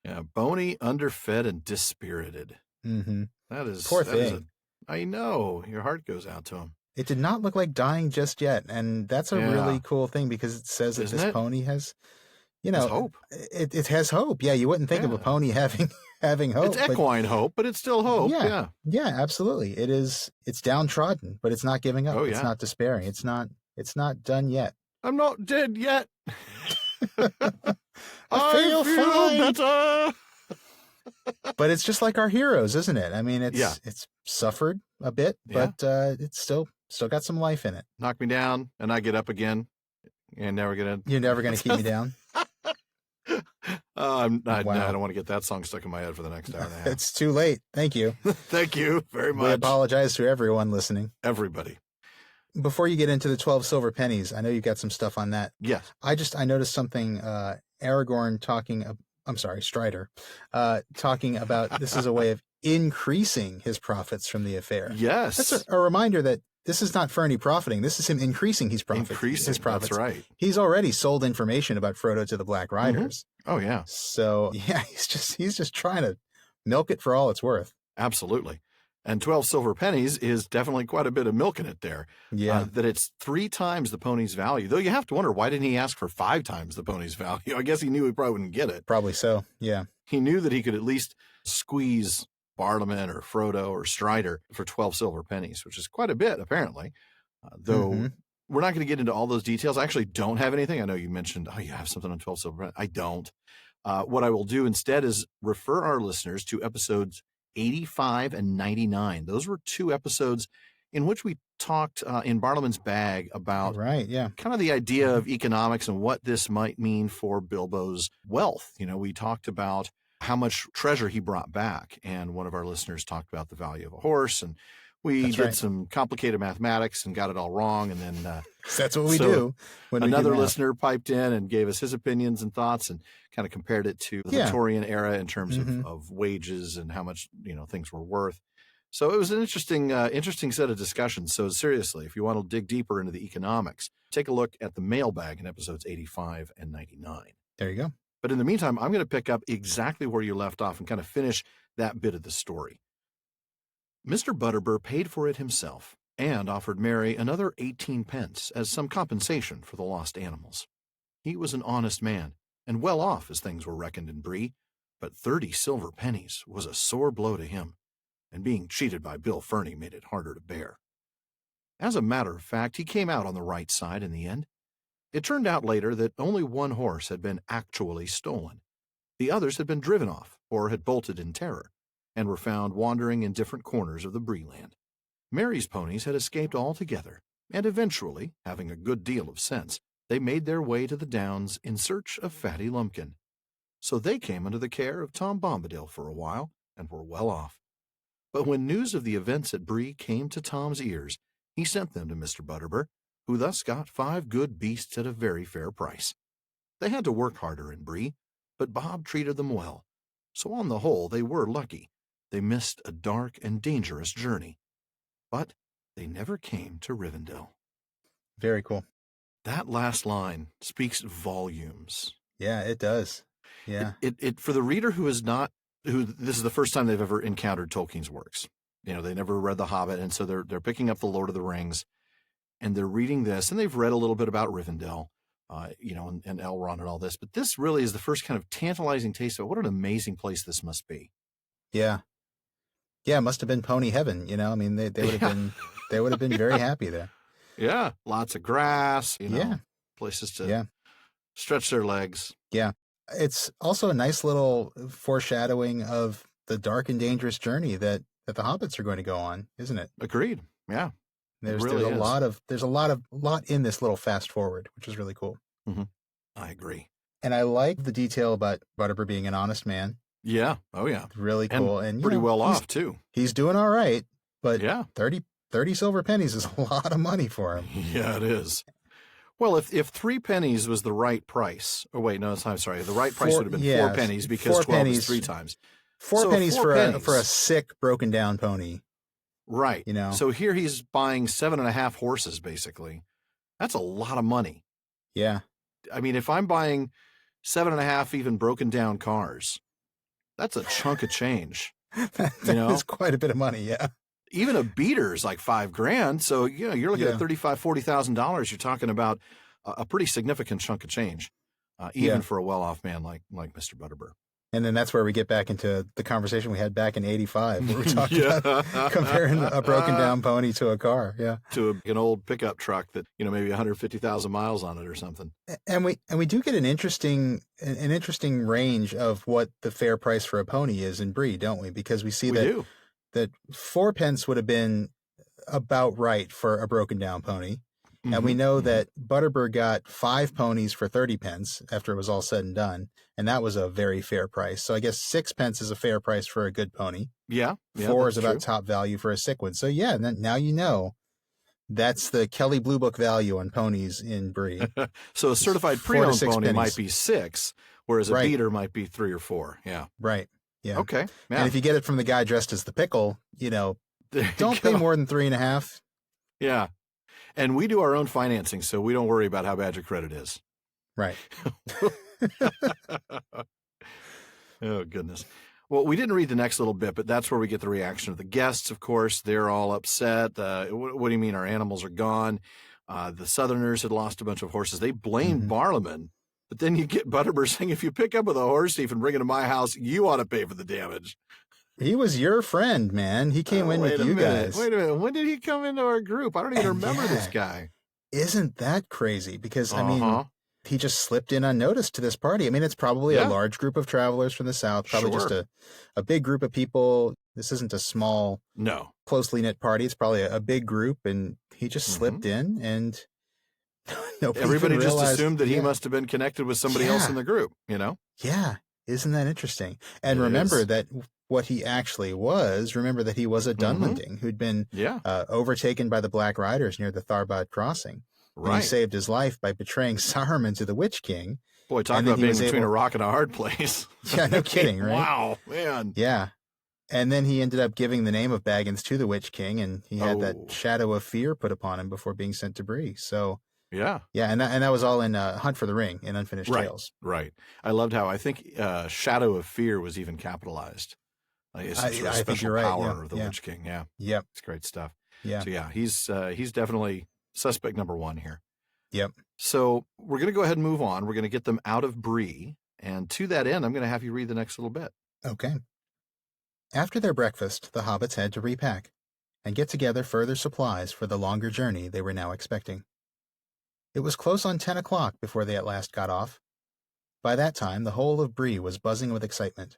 Yeah, bony, underfed, and dispirited. Mm-hmm. That is Poor that is thing. I know. Your heart goes out to him. It did not look like dying just yet, and that's a really cool thing because it says that Isn't this it? pony has, There's hope. It has hope. Yeah, you wouldn't think of a pony having hope. It's equine hope, but it's still hope. Yeah. Yeah, absolutely. It is. It's downtrodden, but it's not giving up. Oh, yeah. It's not despairing. It's not done yet. I'm not dead yet. I feel fine. better. But it's just like our heroes, isn't it? I mean, it's suffered a bit, but it's still got some life in it. Knock me down, and I get up again, and You're never gonna keep me down. I don't Wow. want to get that song stuck in my head for the next hour and a half. It's too late. Thank you. Thank you very much. We apologize to everyone listening. Everybody. Before you get into the 12 silver pennies, I know you got some stuff on that. Yes. I noticed something. Aragorn Strider talking about this is a way of increasing his profits from the affair. Yes. That's a reminder that this is not Ferny profiting. This is him increasing his profits. That's right. He's already sold information about Frodo to the Black Riders. Mm-hmm. Oh, yeah. So, yeah, he's just trying to milk it for all it's worth. Absolutely. And 12 silver pennies is definitely quite a bit of milk in it there. Yeah. That it's 3 times the pony's value. Though you have to wonder, why didn't he ask for 5 times the pony's value? I guess he knew he probably wouldn't get it. Probably so, yeah. He knew that he could at least squeeze Barliman or Frodo or Strider for 12 silver pennies, which is quite a bit, apparently. Though we're not going to get into all those details. I actually don't have anything. I know you mentioned, you have something on 12 silver pennies. I don't. What I will do instead is refer our listeners to episodes 85 and 99. Those were 2 episodes in which we talked in Barliman's Bag about kind of the idea of economics and what this might mean for Bilbo's wealth. We talked about how much treasure he brought back, and one of our listeners talked about the value of a horse, and we did some complicated mathematics and got it all wrong, and then that's what we do. Another listener piped in and gave us his opinions and thoughts, and kind of compared it to the Victorian era in terms of wages and how much things were worth. So it was an interesting set of discussions. So seriously, if you want to dig deeper into the economics, take a look at the mailbag in episodes 85 and 99. There you go. But in the meantime, I'm going to pick up exactly where you left off and kind of finish that bit of the story. Mr. Butterbur paid for it himself and offered Mary another 18 pence as some compensation for the lost animals. He was an honest man and well off as things were reckoned in Bree, but 30 silver pennies was a sore blow to him, and being cheated by Bill Ferny made it harder to bear. As a matter of fact, he came out on the right side in the end. It turned out later that only one horse had been actually stolen. The others had been driven off or had bolted in terror, and were found wandering in different corners of the Bree land. Mary's ponies had escaped altogether, and eventually, having a good deal of sense, they made their way to the downs in search of Fatty Lumpkin. So they came under the care of Tom Bombadil for a while, and were well off. But when news of the events at Bree came to Tom's ears, he sent them to Mr. Butterbur, who thus got 5 good beasts at a very fair price. They had to work harder in Bree, but Bob treated them well, so on the whole they were lucky. They missed a dark and dangerous journey, but they never came to Rivendell. Very cool. That last line speaks volumes. Yeah, it does. Yeah. It for the reader who this is the first time they've ever encountered Tolkien's works. They never read The Hobbit, and so they're picking up The Lord of the Rings, and they're reading this, and they've read a little bit about Rivendell, and Elrond and all this, but this really is the first kind of tantalizing taste of what an amazing place this must be. Yeah. Yeah, it must have been pony heaven, I mean, they would have been very happy there. Yeah, lots of grass, places to stretch their legs. Yeah. It's also a nice little foreshadowing of the dark and dangerous journey that the hobbits are going to go on, isn't it? Agreed. Yeah. There's a lot in this little fast forward, which is really cool. Mm-hmm. I agree. And I like the detail about Butterbur being an honest man. Yeah. Oh, yeah. Really cool. And pretty well off, too. He's doing all right, but yeah. 30 silver pennies is a lot of money for him. Yeah, it is. Well, if 3 pennies was the right price, oh wait, no, I'm sorry, the right price would have been 4 pennies because 12 pennies, is 3 times. Four So pennies 4 for pennies, a sick, broken down pony. right? You know. So here he's buying 7.5 horses, basically. That's a lot of money. Yeah. I mean, if I'm buying 7.5 even broken down cars, that's a chunk of change. That is quite a bit of money. Yeah. Even a beater is like $5,000. So, you're looking at $35,000-$40,000. You're talking about a pretty significant chunk of change, even for a well-off man like Mr. Butterbur. And then that's where we get back into the conversation we had back in '85, where we talked about comparing a broken down pony to a car. Yeah. To an old pickup truck that, maybe 150,000 miles on it or something. And we do get an interesting range of what the fair price for a pony is in Bree, don't we? Because we see that 4 pence would have been about right for a broken down pony. Mm-hmm. And we know that Butterbur got 5 ponies for 30 pence after it was all said and done. And that was a very fair price. So I guess 6 pence is a fair price for a good pony. Yeah. 4 is about top value for a sick one. So yeah, now that's the Kelly Blue Book value on ponies in Bree. So a certified pre-owned pony might be 6, whereas a beater might be 3 or 4. Yeah. Right. Yeah. Okay. Yeah. And if you get it from the guy dressed as the pickle, don't pay more than 3.5. Yeah. And we do our own financing, so we don't worry about how bad your credit is. Right. Oh, goodness. Well, we didn't read the next little bit, but that's where we get the reaction of the guests, of course. They're all upset. What do you mean our animals are gone? The Southerners had lost a bunch of horses. They blamed Barliman. But then you get Butterbur saying, if you pick up with a horse thief and bring it to my house, you ought to pay for the damage. He was your friend, man. He came in with you guys. Wait a minute. When did he come into our group? I don't even remember this guy. Isn't that crazy? Because, I mean, he just slipped in unnoticed to this party. I mean, it's probably a large group of travelers from the South, probably just a big group of people. This isn't a small, closely knit party. It's probably a big group, and he just slipped in, and everybody just assumed that he must have been connected with somebody else in the group, Yeah. Isn't that interesting? And remember that what he actually was, remember that he was a Dunlending who'd been overtaken by the Black Riders near the Tharbad Crossing. Right. And he saved his life by betraying Saruman to the Witch King. Boy, talk about being between a rock and a hard place. Yeah, no kidding, right? Wow, man. Yeah. And then he ended up giving the name of Baggins to the Witch King, and he had that shadow of fear put upon him before being sent to Bree. So yeah, and that was all in Hunt for the Ring in Unfinished Tales. Right. I loved how I think shadow of fear was even capitalized. Like it's a special power of the Witch King. Yeah. Yep. It's great stuff. Yeah. So yeah, he's definitely suspect number 1 here. Yep. So we're going to go ahead and move on. We're going to get them out of Bree. And to that end, I'm going to have you read the next little bit. Okay. After their breakfast, the hobbits had to repack and get together further supplies for the longer journey they were now expecting. It was close on 10 o'clock before they at last got off. By that time, the whole of Bree was buzzing with excitement.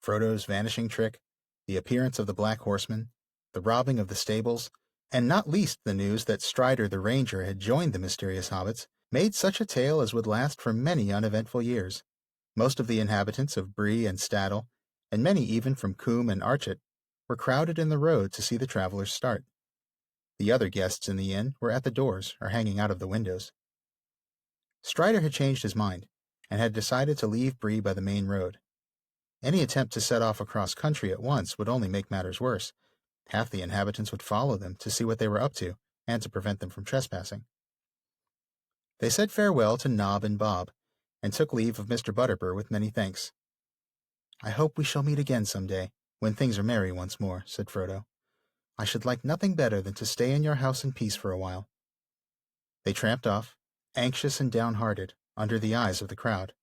Frodo's vanishing trick, the appearance of the Black Horseman, the robbing of the stables, and not least the news that Strider the Ranger had joined the mysterious hobbits, made such a tale as would last for many uneventful years. Most of the inhabitants of Bree and Staddle, and many even from Coombe and Archet, were crowded in the road to see the travelers start. The other guests in the inn were at the doors or hanging out of the windows. Strider had changed his mind, and had decided to leave Bree by the main road. Any attempt to set off across country at once would only make matters worse. Half the inhabitants would follow them to see what they were up to, and to prevent them from trespassing. They said farewell to Nob and Bob, and took leave of Mr. Butterbur with many thanks. "I hope we shall meet again some day, when things are merry once more," said Frodo. "I should like nothing better than to stay in your house in peace for a while." They tramped off, anxious and downhearted, under the eyes of the crowd.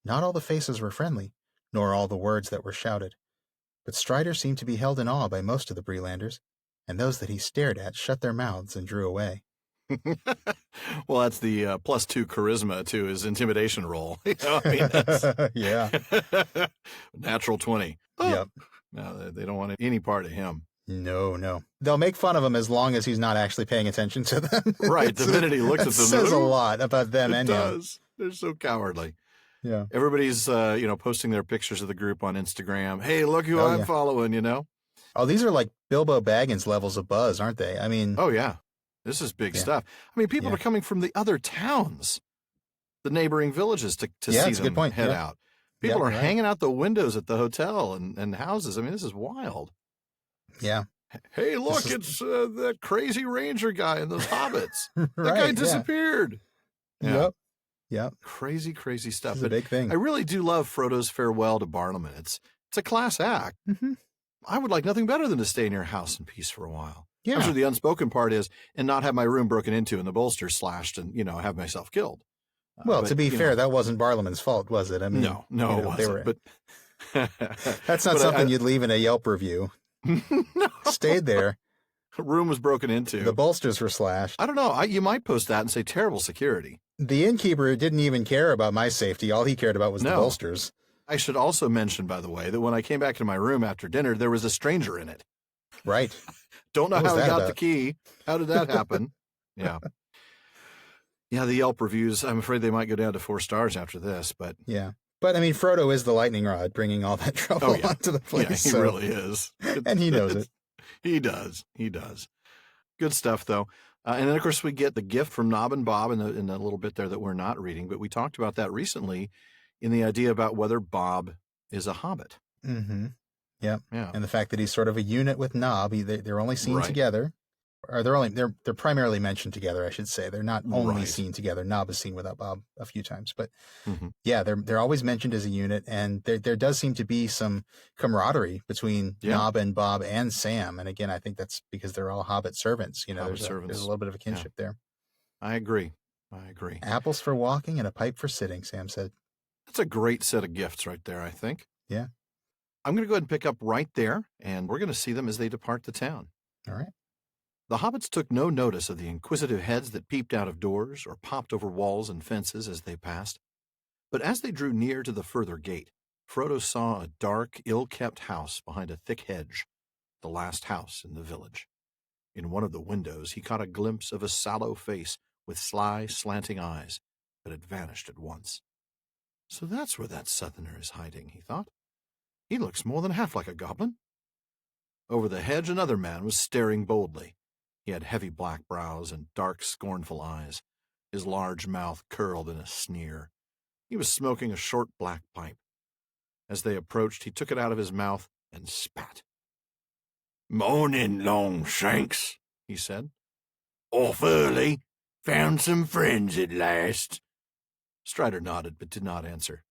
Not all the faces were friendly, nor all the words that were shouted, but Strider seemed to be held in awe by most of the Breelanders, and those that he stared at shut their mouths and drew away. Well, that's the +2 charisma to his intimidation roll. I mean, that's yeah. Natural 20. Oh. Yep. No, they don't want any part of him. No. They'll make fun of him as long as he's not actually paying attention to them. Right. The minute he looks at them, it says a lot about them and him. They're so cowardly. Yeah. Everybody's, posting their pictures of the group on Instagram. Hey, look who I'm following, Oh, these are like Bilbo Baggins levels of buzz, aren't they? I mean. Oh, yeah. This is big Yeah. stuff. I mean, people Yeah. are coming from the other towns, the neighboring villages to Yeah, see it's a good them point. head Yep. out. Yep, People are you're right. hanging out the windows at the hotel and houses. I mean, this is wild. Yeah. Hey, look, is- it's that crazy ranger guy and those hobbits. That Right. guy Yeah. disappeared. Yeah. Yep. Yep. Crazy, crazy stuff. This is a But big thing. I really do love Frodo's farewell to Barliman. It's a class act. Mhm. I would like nothing better than to stay in your house in peace for a while. Yeah. I'm sure the unspoken part is, and not have my room broken into and the bolsters slashed and, have myself killed. Well, But, to be fair, that wasn't Barliman's fault, was it? I mean, no, it wasn't. But that's not something you'd leave in a Yelp review. No, Stayed there. room was broken into. The bolsters were slashed. I don't know. You might post that and say terrible security. The innkeeper didn't even care about my safety. All he cared about was the bolsters. I should also mention, by the way, that when I came back to my room after dinner, there was a stranger in it. Right. Don't know What was how he that got about? the key. How did that happen? Yeah. Yeah, the Yelp reviews, I'm afraid they might go down to 4 stars after this, but... Yeah. But, I mean, Frodo is the lightning rod bringing all that trouble onto the place. Yeah, he really is. And he knows it. He does. He does. Good stuff, though. And then, of course, we get the gift from Nob and Bob in the little bit there that we're not reading, but we talked about that recently in the idea about whether Bob is a hobbit. Mm-hmm. Yep. Yeah. And the fact that he's sort of a unit with Nob. They're only seen Right. together. Or they're primarily mentioned together, I should say. They're not only Right. seen together. Nob is seen without Bob a few times. But Mm-hmm. yeah, they're always mentioned as a unit. And there does seem to be some camaraderie between Nob and Bob and Sam. And again, I think that's because they're all Hobbit servants. There's a little bit of a kinship there. I agree. Apples for walking and a pipe for sitting, Sam said. That's a great set of gifts right there, I think. Yeah. I'm going to go ahead and pick up right there, and we're going to see them as they depart the town. All right. The hobbits took no notice of the inquisitive heads that peeped out of doors or popped over walls and fences as they passed. But as they drew near to the further gate, Frodo saw a dark, ill-kept house behind a thick hedge, the last house in the village. In one of the windows, he caught a glimpse of a sallow face with sly, slanting eyes, but had vanished at once. So that's where that southerner is hiding, he thought. He looks more than half like a goblin. Over the hedge, another man was staring boldly. He had heavy black brows and dark, scornful eyes. His large mouth curled in a sneer. He was smoking a short black pipe. As they approached, he took it out of his mouth and spat. "Morning, Longshanks," he said. "Off early. Found some friends at last." Strider nodded, but did not answer.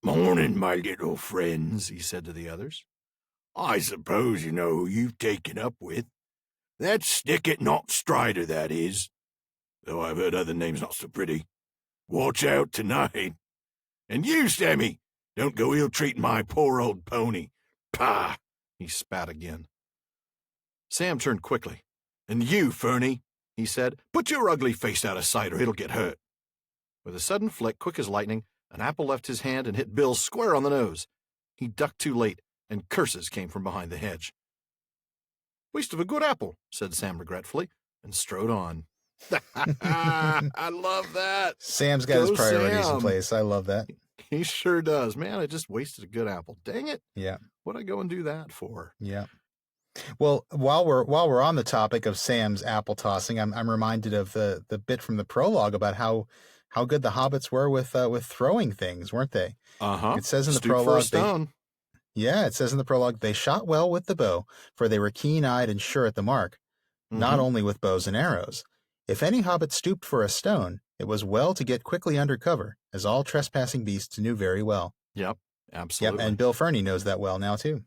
"Morning, my little friends," he said to the others. "I suppose you know who you've taken up with. That's Stick-it-not Strider, that is. Though I've heard other names not so pretty. Watch out tonight. And you, Sammy, don't go ill-treating my poor old pony. Pah!" He spat again. Sam turned quickly. "And you, Ferny," he said, "put your ugly face out of sight or it'll get hurt." With a sudden flick, quick as lightning, an apple left his hand and hit Bill square on the nose. He ducked too late, and curses came from behind the hedge. "Waste of a good apple," said Sam regretfully, and strode on. I love that. Sam's got his priorities in place. I love that. He sure does. Man, I just wasted a good apple. Dang it. Yeah. What'd I go and do that for? Yeah. Well, while we're on the topic of Sam's apple tossing, I'm reminded of the bit from the prologue about how good the hobbits were with throwing things, weren't they? Uh-huh. It says in the Stoop for a prologue. stone. It says in the prologue, they shot well with the bow, for they were keen-eyed and sure at the mark, not only with bows and arrows. If any hobbit stooped for a stone, it was well to get quickly under cover, as all trespassing beasts knew very well. Yep, absolutely. Yep, and Bill Ferny knows that well now, too.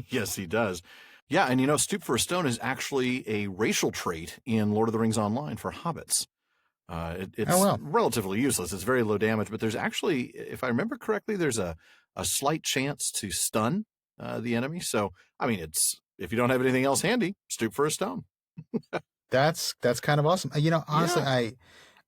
Yes, he does. Yeah, and stoop for a stone is actually a racial trait in Lord of the Rings Online for hobbits. It's relatively useless. It's very low damage, but there's actually, if I remember correctly, there's a slight chance to stun the enemy. So, I mean, if you don't have anything else handy, stoop for a stone. That's kind of awesome. Honestly,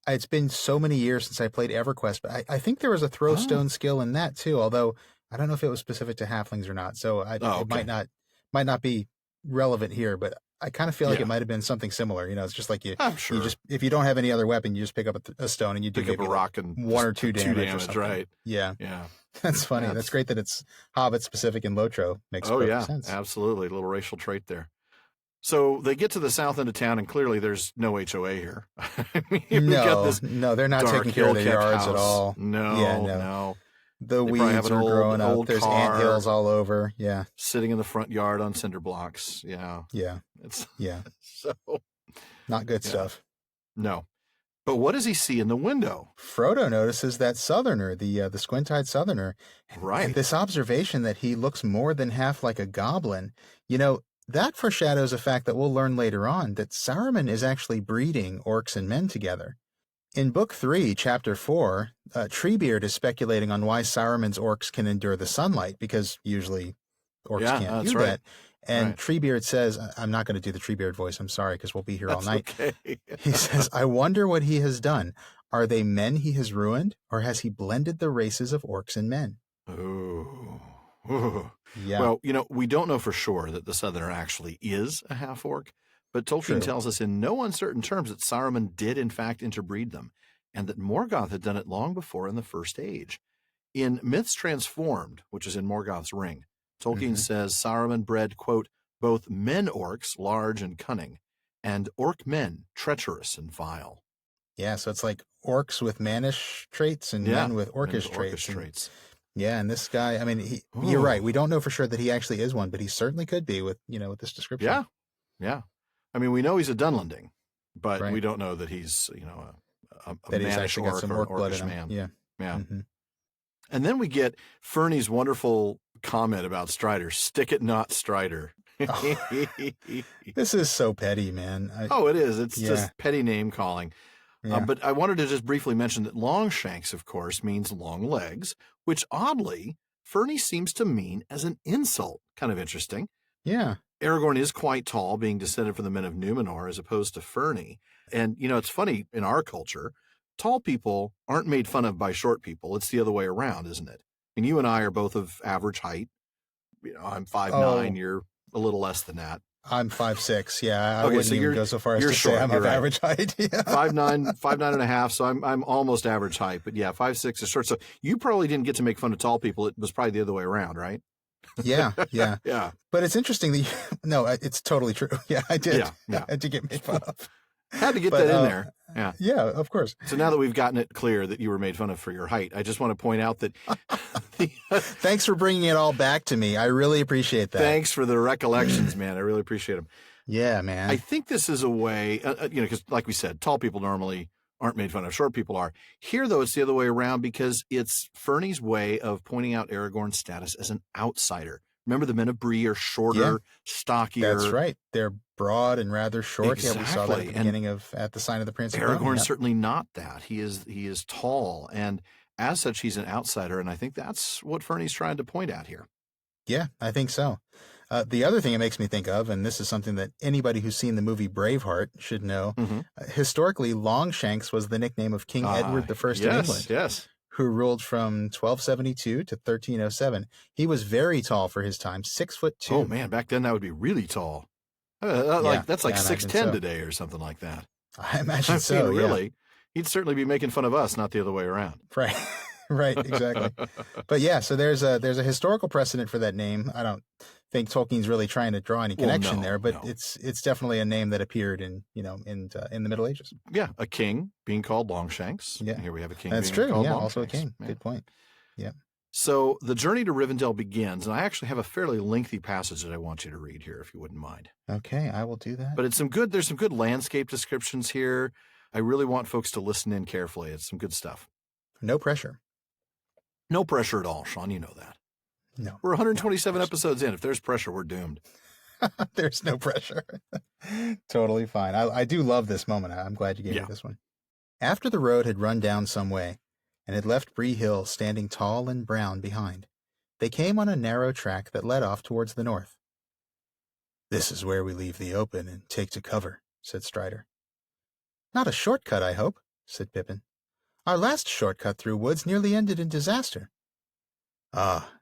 it's been so many years since I played EverQuest, but I think there was a throw stone skill in that too, although I don't know if it was specific to halflings or not. So it might not be relevant here, but I kind of feel like it might have been something similar. It's just like you just, if you don't have any other weapon, you just pick up a stone and you do pick up a rock and 1 or 2 damage or something. Right. Yeah. Yeah. That's funny. That's great that it's Hobbit specific in Lotro. Makes perfect sense. Absolutely. A little racial trait there. So they get to the south end of town, and clearly there's no HOA here. I mean, we've got this No, they're not dark, taking care of their ill-kept yards house. at all. No, Yeah, no. The They probably have weeds an are growing up. old There's car anthills all over. Yeah, sitting in the front yard on cinder blocks. Yeah. yeah, It's yeah. so Not good yeah. stuff. No. But what does he see in the window? Frodo notices that southerner, the squint-eyed southerner. Right. And this observation that he looks more than half like a goblin, that foreshadows a fact that we'll learn later on, that Saruman is actually breeding orcs and men together. In Book 3, Chapter 4, Treebeard is speculating on why Saruman's orcs can endure the sunlight, because usually orcs can't do that. And Treebeard says, I'm not going to do the Treebeard voice, I'm sorry, because we'll be here all night. Okay. He says, I wonder what he has done. Are they men he has ruined, or has he blended the races of orcs and men? Ooh. Yeah. Well, we don't know for sure that the southerner actually is a half-orc, but Tolkien tells us in no uncertain terms that Saruman did in fact interbreed them, and that Morgoth had done it long before in the First Age. In Myths Transformed, which is in Morgoth's Ring, Tolkien says Saruman bred, quote, both men orcs, large and cunning, and orc men, treacherous and vile. Yeah, so it's like orcs with mannish traits and men with orcish traits. Yeah, and this guy, I mean, you're right. We don't know for sure that he actually is one, but he certainly could be with this description. Yeah. I mean, we know he's a Dunlending, but we don't know that he's, a that he's mannish actually got orc some or orc blood orcish in him. man. Yeah. Mm-hmm. And then we get Ferny's wonderful comment about Strider. Stick it, not Strider. This is so petty, man. It is. It's just petty name calling. Yeah. But I wanted to just briefly mention that Longshanks, of course, means long legs, which oddly, Ferny seems to mean as an insult. Kind of interesting. Yeah. Aragorn is quite tall, being descended from the men of Numenor, as opposed to Ferny. And, it's funny, in our culture, tall people aren't made fun of by short people. It's the other way around, isn't it? And you and I are both of average height. I'm 5'9", you're a little less than that. I'm 5'6". Yeah, I wouldn't even go so far as to short, say I'm of average height. Yeah. 5'9" and a half. So I'm almost average height. But yeah, 5'6" is short. So you probably didn't get to make fun of tall people. It was probably the other way around, right? Yeah. Yeah. But it's interesting that no, it's totally true. Yeah, I did. Yeah. I did get made fun of. Had to get that in there. Yeah. Yeah, of course. So now that we've gotten it clear that you were made fun of for your height, I just want to point out that... Thanks for bringing it all back to me. I really appreciate that. Thanks for the recollections, man. I really appreciate them. Yeah, man. I think this is a way, because like we said, tall people normally aren't made fun of. Short people are. Here, though, it's the other way around because it's Ferny's way of pointing out Aragorn's status as an outsider. Remember, the men of Bree are shorter, stockier. That's right. They're broad and rather short. Exactly. Yeah, we saw that at the beginning at the Sign of the Prince of Aragorn's certainly not that. He is tall, and as such, he's an outsider, and I think that's what Ferny's trying to point at here. Yeah, I think so. The other thing it makes me think of, and this is something that anybody who's seen the movie Braveheart should know, historically, Longshanks was the nickname of King Edward I of England. Yes. Who ruled from 1272 to 1307. He was very tall for his time, 6'2". Oh man, back then that would be really tall. That's like 6'10" today or something like that. I imagine so. Really, he'd certainly be making fun of us, not the other way around. Right, right, exactly. But yeah, so there's a historical precedent for that name. I don't think Tolkien's really trying to draw any connection there, but it's definitely a name that appeared in the Middle Ages. Yeah, a king being called Longshanks. Yeah, and here we have a king. That's being true. Called yeah, Longshanks. Also a king. Yeah. Good point. Yeah. So the journey to Rivendell begins, and I actually have a fairly lengthy passage that I want you to read here, if you wouldn't mind. Okay, I will do that. But there's some good landscape descriptions here. I really want folks to listen in carefully. It's some good stuff. No pressure. No pressure at all, Sean. You know that. No. We're 127 episodes in. If there's pressure, we're doomed. There's no pressure. Totally fine. I do love this moment. I'm glad you gave me this one. After the road had run down some way, and had left Bree Hill standing tall and brown behind, they came on a narrow track that led off towards the north. "This is where we leave the open and take to cover," said Strider. "Not a shortcut, I hope," said Pippin. "Our last shortcut through woods nearly ended in disaster." "Ah,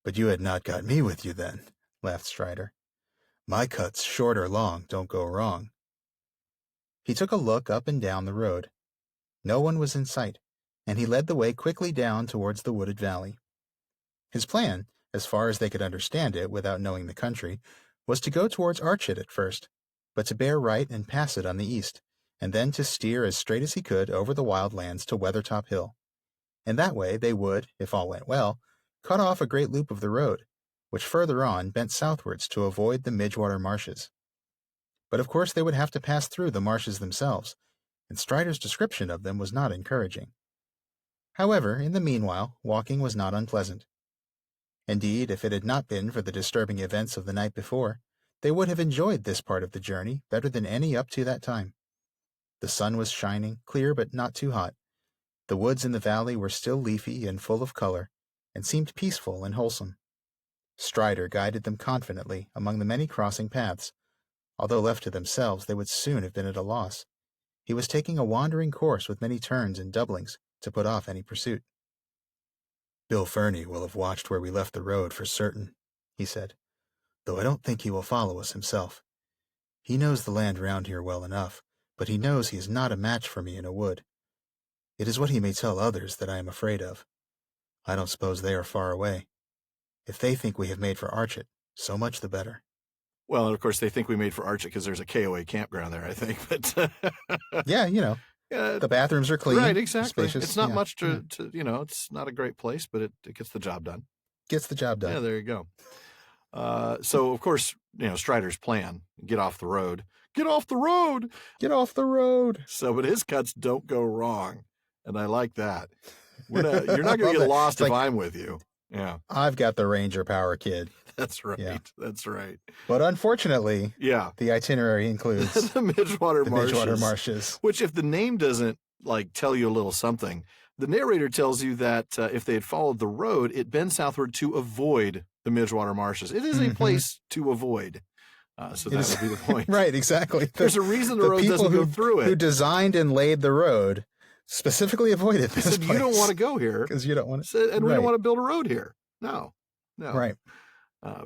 but you had not got me with you then," laughed Strider. "My cuts, short or long, don't go wrong." He took a look up and down the road. No one was in sight, and he led the way quickly down towards the wooded valley. His plan, as far as they could understand it without knowing the country, was to go towards Archet at first, but to bear right and pass it on the east, and then to steer as straight as he could over the wild lands to Weathertop Hill. In that way they would, if all went well, cut off a great loop of the road, which further on bent southwards to avoid the Midgewater marshes. But of course they would have to pass through the marshes themselves, and Strider's description of them was not encouraging. However, in the meanwhile, walking was not unpleasant. Indeed, if it had not been for the disturbing events of the night before, they would have enjoyed this part of the journey better than any up to that time. The sun was shining, clear but not too hot. The woods in the valley were still leafy and full of color, and seemed peaceful and wholesome. Strider guided them confidently among the many crossing paths. Although left to themselves, they would soon have been at a loss. He was taking a wandering course with many turns and doublings to put off any pursuit. "Bill Ferny will have watched where we left the road for certain," he said, "though I don't think he will follow us himself. He knows the land round here well enough, but he knows he is not a match for me in a wood. It is what he may tell others that I am afraid of. I don't suppose they are far away. If they think we have made for Archet, so much the better." Well, and of course, they think we made for Archet because there's a KOA campground there, I think. But Yeah, the bathrooms are clean. Right, exactly. Spacious. It's not much to, it's not a great place, but it gets the job done. Gets the job done. Yeah, there you go. So, of course, Strider's plan, get off the road. Get off the road! Get off the road! So, but his cuts don't go wrong. And I like that. You're not going to get lost if I'm with you. Yeah. I've got the Ranger power, kid. That's right. Yeah. That's right. But unfortunately, yeah, the itinerary includes the Midgewater Marshes. Which, if the name doesn't tell you a little something, the narrator tells you that if they had followed the road, it bends southward to avoid the Midgewater Marshes. It is a place to avoid. So that would be the point. Right, exactly. There's a reason the road doesn't go through it. Who designed and laid the road specifically avoided this said, place. You don't want to go here. Because you don't want to. And we don't want to build a road here. No. Right.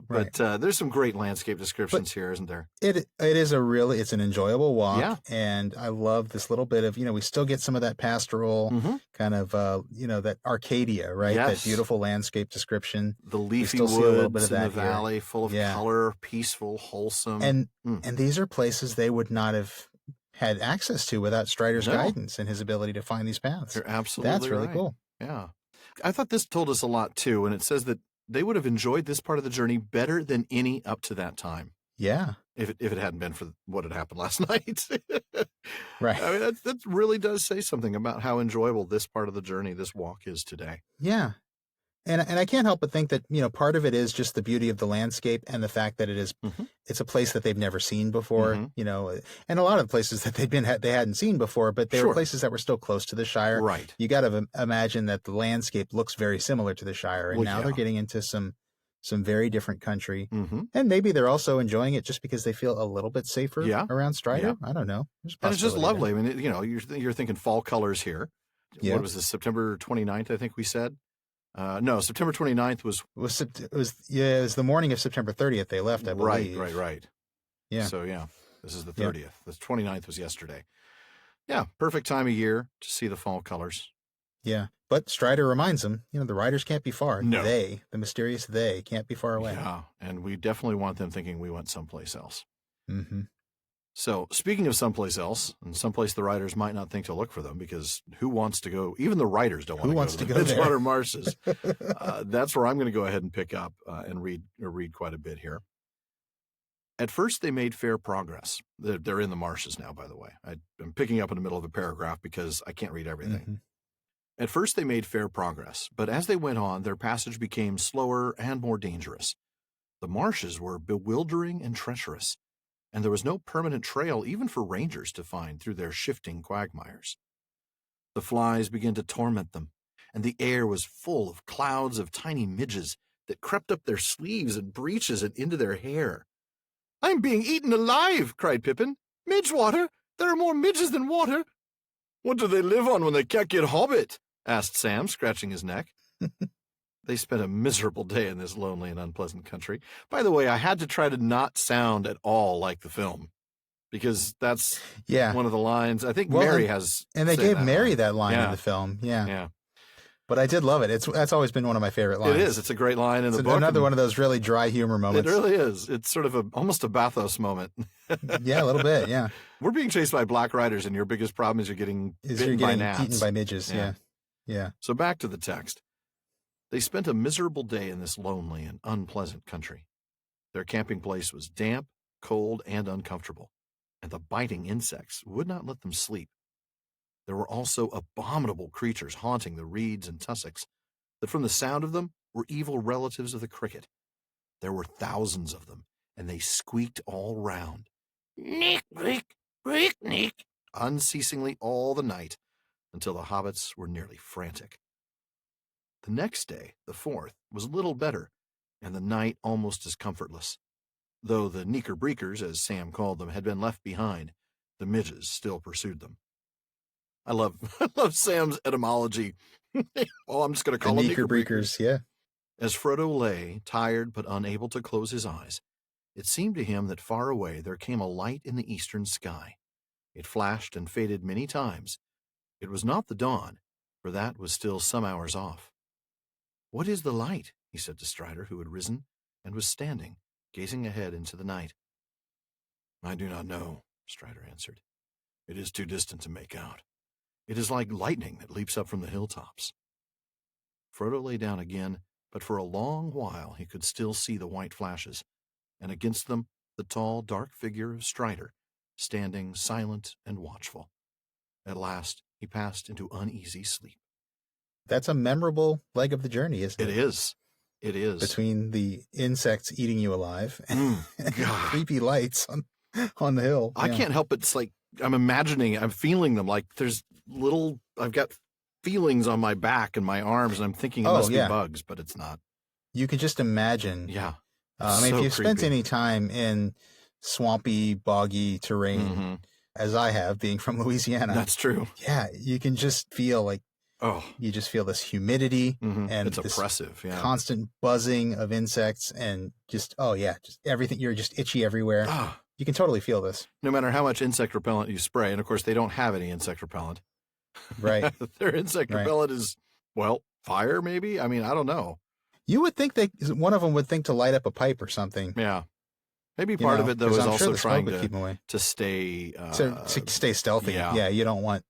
But there's some great landscape descriptions here, isn't there? It's an enjoyable walk. Yeah. And I love this little bit of, we still get some of that pastoral kind of, that Arcadia, right? Yes. That beautiful landscape description. The leafy woods see a little bit of in that the valley, full of color, peaceful, wholesome. And these are places they would not have had access to without Strider's guidance and his ability to find these paths. You're absolutely That's really right. cool. Yeah. I thought this told us a lot too, and it says that they would have enjoyed this part of the journey better than any up to that time. Yeah. If it hadn't been for what had happened last night. Right. I mean, that really does say something about how enjoyable this part of the journey, this walk is today. Yeah. And I can't help but think that, part of it is just the beauty of the landscape and the fact that it's a place that they've never seen before, and a lot of places that they hadn't seen before, but they were places that were still close to the Shire. Right. You got to imagine that the landscape looks very similar to the Shire. And now they're getting into some very different country. And maybe they're also enjoying it just because they feel a little bit safer around Strider. I don't know. And it's just lovely. I mean, you're thinking fall colors here. Yeah. What was this, September 29th, I think we said? No, September 29th was it was the morning of September 30th they left, I believe. Right. Yeah. So, this is the 30th. Yeah. The 29th was yesterday. Yeah, perfect time of year to see the fall colors. Yeah, but Strider reminds them, the riders can't be far. No. The mysterious they, can't be far away. Yeah, and we definitely want them thinking we went someplace else. Mm-hmm. So, speaking of someplace else, and someplace the riders might not think to look for them, because who wants to go? Even the riders don't want to go to the Midgewater Marshes. That's where I'm going to go ahead and pick up and read quite a bit here. At first, they made fair progress. They're in the marshes now, by the way. I'm picking up in the middle of a paragraph because I can't read everything. At first, they made fair progress, but as they went on, their passage became slower and more dangerous. The marshes were bewildering and treacherous, and there was no permanent trail even for rangers to find through their shifting quagmires. The flies began to torment them, and the air was full of clouds of tiny midges that crept up their sleeves and breeches and into their hair. "I'm being eaten alive!" cried Pippin. "Midgewater! There are more midges than water!" "What do they live on when they can't get hobbit?" asked Sam, scratching his neck. They spent a miserable day in this lonely and unpleasant country. By the way, I had to try to not sound at all like the film, because that's one of the lines. I think Mary has. And they gave Mary that line in the film. Yeah. But I did love it. That's always been one of my favorite lines. It is. It's a great line in the book. Another one of those really dry humor moments. It really is. It's sort of almost a bathos moment. Yeah, a little bit, yeah. We're being chased by black riders, and your biggest problem is you're getting by gnats. Eaten by midges, yeah. So back to the text. They spent a miserable day in this lonely and unpleasant country. Their camping place was damp, cold, and uncomfortable, and the biting insects would not let them sleep. There were also abominable creatures haunting the reeds and tussocks that from the sound of them were evil relatives of the cricket. There were thousands of them, and they squeaked all round. Nick, nick, nick, nick, unceasingly all the night, until the hobbits were nearly frantic. The next day, the 4th, was a little better, and the night almost as comfortless. Though the Knickerbreakers, as Sam called them, had been left behind, the midges still pursued them. I love Sam's etymology. Oh, I'm just going to call them Knickerbreakers. Yeah. As Frodo lay, tired but unable to close his eyes, it seemed to him that far away there came a light in the eastern sky. It flashed and faded many times. It was not the dawn, for that was still some hours off. "What is the light?" he said to Strider, who had risen and was standing, gazing ahead into the night. "I do not know," Strider answered. "It is too distant to make out. It is like lightning that leaps up from the hilltops." Frodo lay down again, but for a long while he could still see the white flashes, and against them the tall, dark figure of Strider, standing silent and watchful. At last he passed into uneasy sleep. That's a memorable leg of the journey, isn't it? It is. It is. Between the insects eating you alive and creepy lights on the hill. I can't help but, it's like, I'm feeling them, like I've got feelings on my back and my arms, and I'm thinking it must be bugs, but it's not. You could just imagine. Yeah. If you've spent any time in swampy, boggy terrain, as I have, being from Louisiana. That's true. Yeah, you can just feel like, you just feel this humidity and it's oppressive. Yeah. Constant buzzing of insects and just everything. You're just itchy everywhere. You can totally feel this. No matter how much insect repellent you spray, and of course they don't have any insect repellent. Right. Their insect repellent is, fire maybe? I mean, I don't know. You would think one of them would think to light up a pipe or something. Yeah. Maybe part of it, though, is also trying to keep them away. To stay... to stay stealthy. Yeah, you don't want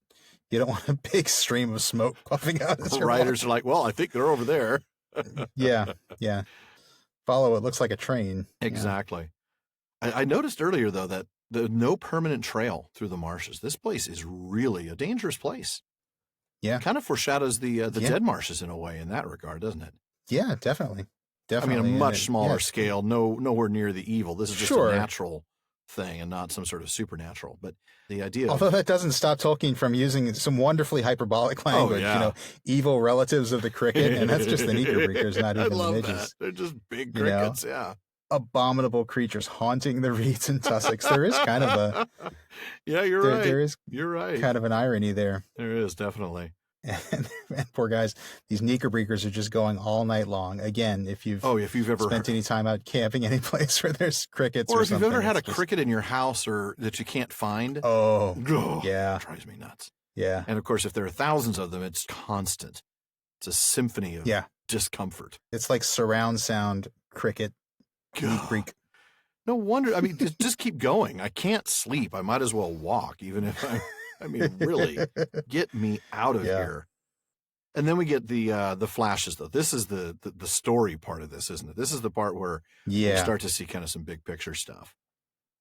a big stream of smoke puffing out. The riders are like, well, I think they're over there. Yeah. Follow it. Looks like a train. Exactly. Yeah. I noticed earlier, though, that there's no permanent trail through the marshes. This place is really a dangerous place. Yeah. It kind of foreshadows the dead marshes in a way in that regard, doesn't it? Yeah, definitely. I mean, a much smaller scale, nowhere near the evil. This is just a natural thing and not some sort of supernatural. But the idea Although that doesn't stop Tolkien from using some wonderfully hyperbolic language, evil relatives of the cricket, and that's just the Knickerbreakers, not even the midges. That. They're just big crickets, Abominable creatures haunting the reeds and tussocks. There is kind of a... Yeah, right. You're right. Kind of an irony there. There is, definitely. And poor guys, these Knickerbreakers are just going all night long. Again, if you've ever spent any time out camping any place where there's crickets or if you've ever had a cricket in your house or that you can't find. It drives me nuts. Yeah. And of course, if there are thousands of them, it's constant. It's a symphony of discomfort. It's like surround sound cricket. Creek. No wonder. I mean, just keep going. I can't sleep. I might as well walk, even if I mean, really, get me out of here. And then we get the flashes, though. This is the story part of this, isn't it? This is the part where we start to see kind of some big picture stuff.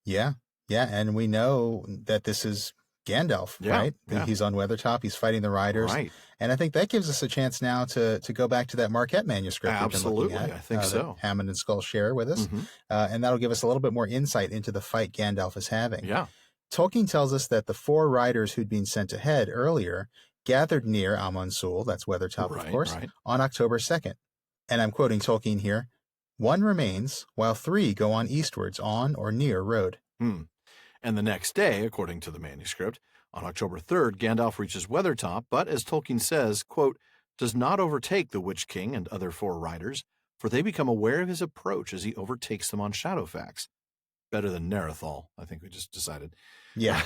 Yeah. And we know that this is Gandalf, right? Yeah. He's on Weathertop. He's fighting the riders. Right. And I think that gives us a chance now to go back to that Marquette manuscript. Absolutely. I think so. That Hammond and Scull share with us. And that'll give us a little bit more insight into the fight Gandalf is having. Yeah. Tolkien tells us that the 4 riders who'd been sent ahead earlier gathered near Amonsul, that's Weathertop, of course, on October 2nd. And I'm quoting Tolkien here, 1 remains, while 3 go on eastwards on or near road. And the next day, according to the manuscript, on October 3rd, Gandalf reaches Weathertop, but as Tolkien says, quote, does not overtake the Witch King and other 4 riders, for they become aware of his approach as he overtakes them on Shadowfax. Better than Nerethal, I think we just decided. Yeah.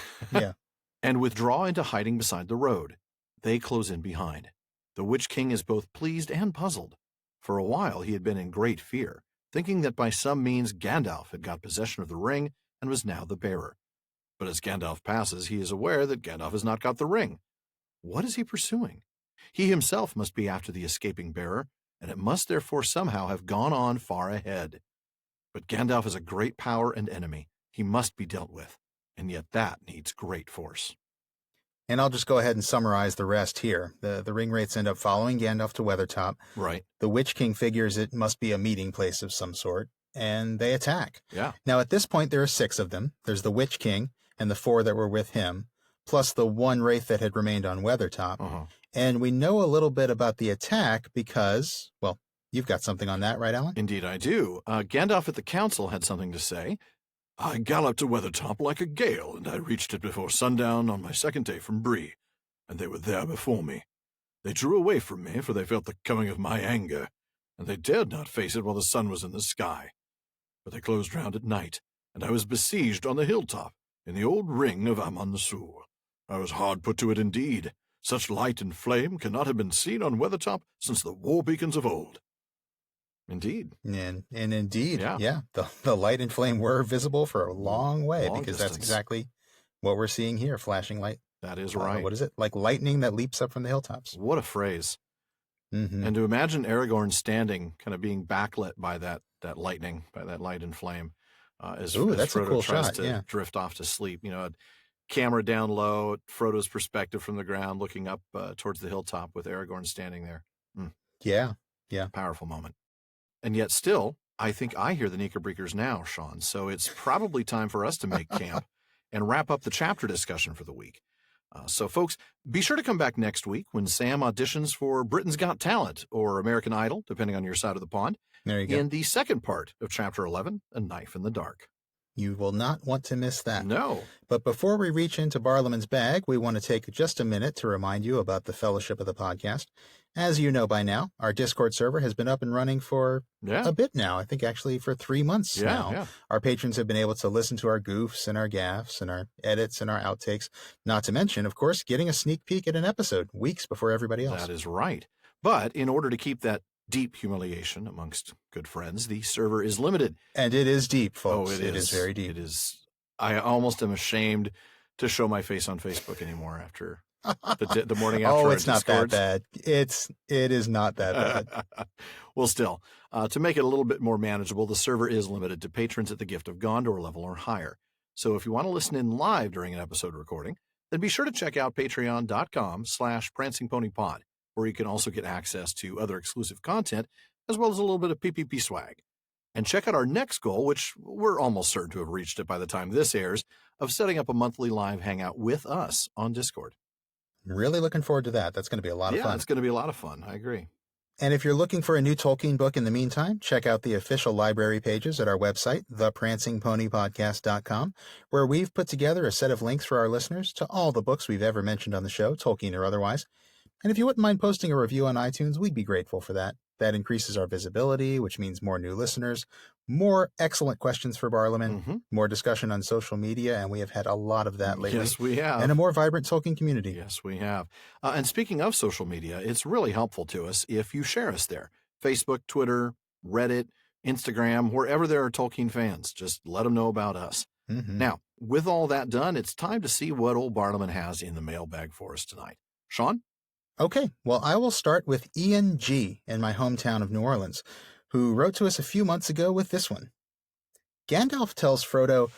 And withdraw into hiding beside the road. They close in behind. The Witch King is both pleased and puzzled. For a while he had been in great fear, thinking that by some means Gandalf had got possession of the ring and was now the bearer. But as Gandalf passes, he is aware that Gandalf has not got the ring. What is he pursuing? He himself must be after the escaping bearer, and it must therefore somehow have gone on far ahead. But Gandalf is a great power and enemy. He must be dealt with, and yet that needs great force. And I'll just go ahead and summarize the rest here. The ringwraiths end up following Gandalf to Weathertop. Right. The Witch King figures it must be a meeting place of some sort, and they attack. Yeah. Now, at this point, there are 6 of them. There's the Witch King and the 4 that were with him, plus the 1 wraith that had remained on Weathertop. Uh-huh. And we know a little bit about the attack because, well, you've got something on that, right, Alan? Indeed I do. Gandalf at the council had something to say. I galloped to Weathertop like a gale, and I reached it before sundown on my second day from Bree, and they were there before me. They drew away from me, for they felt the coming of my anger, and they dared not face it while the sun was in the sky. But they closed round at night, and I was besieged on the hilltop, in the old ring of Amon-Sur. I was hard put to it indeed. Such light and flame cannot have been seen on Weathertop since the war beacons of old. Indeed. And indeed, Yeah. The light and flame were visible for a long way, Long because distance. that's exactly what we're seeing here, flashing light. That is right. What is it? Like lightning that leaps up from the hilltops. What a phrase. Mm-hmm. And to imagine Aragorn standing, kind of being backlit by that lightning, by that light and flame, as that's a Frodo cool tries shot, to yeah. drift off to sleep. You know, a camera down low, Frodo's perspective from the ground, looking up towards the hilltop with Aragorn standing there. Yeah. Powerful moment. And yet still, I think I hear the Knickerbrickers now, Sean. So it's probably time for us to make camp and wrap up the chapter discussion for the week. So, folks, be sure to come back next week when Sam auditions for Britain's Got Talent or American Idol, depending on your side of the pond, There you go. in the second part of Chapter 11, A Knife in the Dark. You will not want to miss that. No. But before we reach into Barliman's bag, we want to take just a minute to remind you about the fellowship of the podcast. As you know by now, our Discord server has been up and running for a bit now. I think actually for 3 months now. Yeah. Our patrons have been able to listen to our goofs and our gaffes and our edits and our outtakes. Not to mention, of course, getting a sneak peek at an episode weeks before everybody else. That is right. But in order to keep that deep humiliation amongst good friends, the server is limited. And it is deep, folks. Oh, it is very deep. It is. I almost am ashamed to show my face on Facebook anymore after the morning after. Oh, it's not that Discords. bad. It is not that bad. Well, still, to make it a little bit more manageable, the server is limited to patrons at the Gift of Gondor level or higher. So if you want to listen in live during an episode recording, then be sure to check out patreon.com/prancingponypod, where you can also get access to other exclusive content, as well as a little bit of PPP swag. And check out our next goal, which we're almost certain to have reached it by the time this airs, of setting up a monthly live hangout with us on Discord. Really looking forward to that. That's going to be a lot of fun. Yeah, it's going to be a lot of fun. I agree. And if you're looking for a new Tolkien book in the meantime, check out the official library pages at our website, theprancingponypodcast.com, where we've put together a set of links for our listeners to all the books we've ever mentioned on the show, Tolkien or otherwise. And if you wouldn't mind posting a review on iTunes, we'd be grateful for that. That increases our visibility, which means more new listeners, more excellent questions for Barliman, more discussion on social media, and we have had a lot of that lately. Yes, we have. And a more vibrant Tolkien community. Yes, we have. And speaking of social media, it's really helpful to us if you share us there. Facebook, Twitter, Reddit, Instagram, wherever there are Tolkien fans, just let them know about us. Now, with all that done, it's time to see what old Barliman has in the mailbag for us tonight. Sean? Okay, well, I will start with Ian G. in my hometown of New Orleans, who wrote to us a few months ago with this one. Gandalf tells Frodo,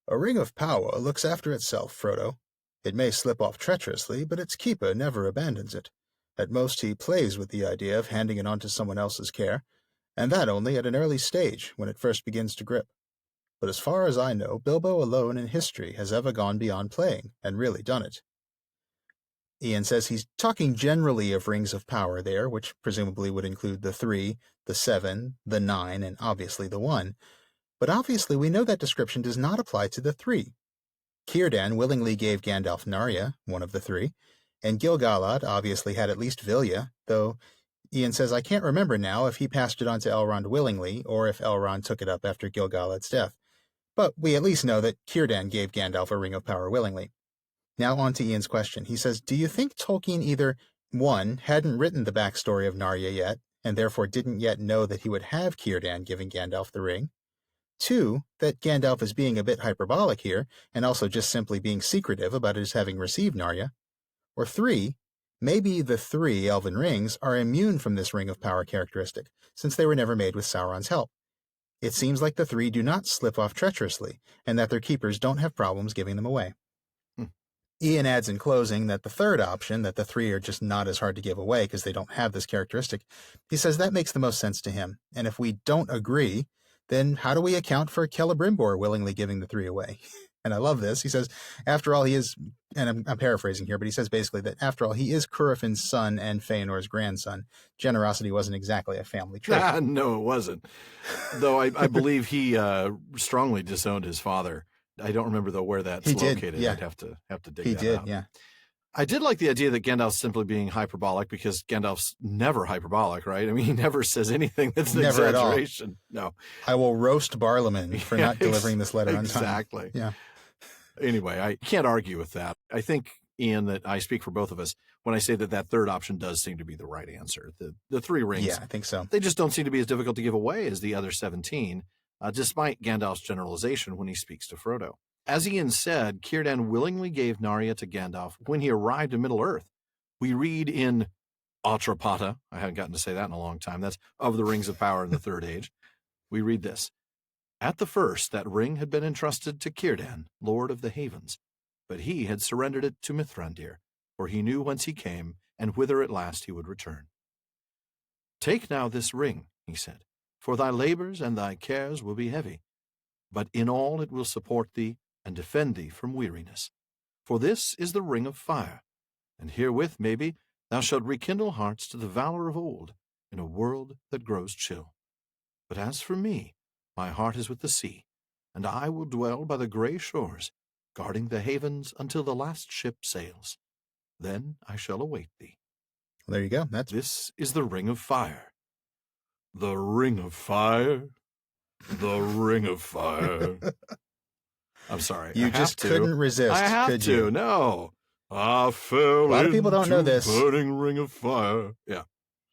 "A ring of power looks after itself, Frodo. It may slip off treacherously, but its keeper never abandons it. At most he plays with the idea of handing it on to someone else's care, and that only at an early stage, when it first begins to grip. But as far as I know, Bilbo alone in history has ever gone beyond playing, and really done it." Ian says he's talking generally of rings of power there, which presumably would include the 3, the 7, the 9, and obviously the 1. But obviously we know that description does not apply to the 3. Círdan willingly gave Gandalf Narya, one of the 3, and Gil-galad obviously had at least Vilya, though Ian says I can't remember now if he passed it on to Elrond willingly, or if Elrond took it up after Gil-galad's death. But we at least know that Círdan gave Gandalf a ring of power willingly. Now on to Ian's question. He says, do you think Tolkien either 1, hadn't written the backstory of Narya yet, and therefore didn't yet know that he would have Círdan giving Gandalf the ring. 2, that Gandalf is being a bit hyperbolic here, and also just simply being secretive about his having received Narya. Or 3, maybe the 3 elven rings are immune from this ring of power characteristic, since they were never made with Sauron's help. It seems like the 3 do not slip off treacherously, and that their keepers don't have problems giving them away. Ian adds in closing that the third option, that the 3 are just not as hard to give away because they don't have this characteristic, he says that makes the most sense to him, and if we don't agree, then how do we account for Celebrimbor willingly giving the 3 away? And I love this. He says, after all, he is, and I'm paraphrasing here, but he says basically that after all, he is Curufin's son and Feanor's grandson. Generosity wasn't exactly a family trait. No, it wasn't. Though I believe he strongly disowned his father. I don't remember, though, where that's located. Yeah. I'd have to dig he that did, out. Yeah. I did like the idea that Gandalf's simply being hyperbolic, because Gandalf's never hyperbolic, right? I mean, he never says anything that's an Never exaggeration. No. I will roast Barliman for not delivering this letter on time. Exactly. Yeah. Anyway, I can't argue with that. I think, Ian, that I speak for both of us when I say that that third option does seem to be the right answer. The 3 rings. Yeah, I think so. They just don't seem to be as difficult to give away as the other 17, despite Gandalf's generalization when he speaks to Frodo. As Ian said, Círdan willingly gave Narya to Gandalf when he arrived in Middle-earth. We read in Autrapata, I haven't gotten to say that in a long time, that's of the Rings of Power in the Third Age. We read this: At the first, that ring had been entrusted to Círdan, Lord of the Havens, but he had surrendered it to Mithrandir, for he knew whence he came and whither at last he would return. Take now this ring, he said, for thy labors and thy cares will be heavy, but in all it will support thee and defend thee from weariness. For this is the ring of fire, and herewith, maybe, thou shalt rekindle hearts to the valor of old in a world that grows chill. But as for me, my heart is with the sea, and I will dwell by the grey shores, guarding the havens until the last ship sails. Then I shall await thee. There you go. This is the ring of fire. The ring of fire. The ring of fire. I'm sorry. You just couldn't resist. I have could to. You? No. I fell A lot of people don't know this. Burning ring of fire. Yeah.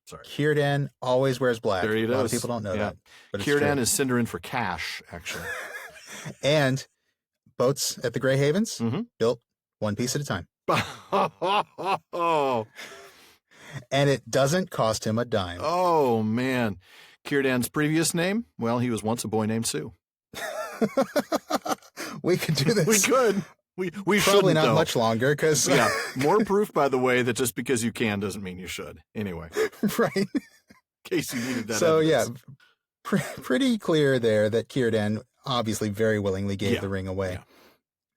Sorry. Círdan always wears black. There he does. A lot of people don't know that. But Círdan is Cinderin for cash, actually. And boats at the Grey Havens built one piece at a time. And it doesn't cost him a dime. Oh, man. Círdan's previous name? Well, he was once a boy named Sue. We could do this. We could. We should probably not much longer, because more proof, by the way, that just because you can doesn't mean you should. Anyway, right? In case you needed that. So evidence. pretty clear there that Círdan obviously very willingly gave the ring away. Yeah.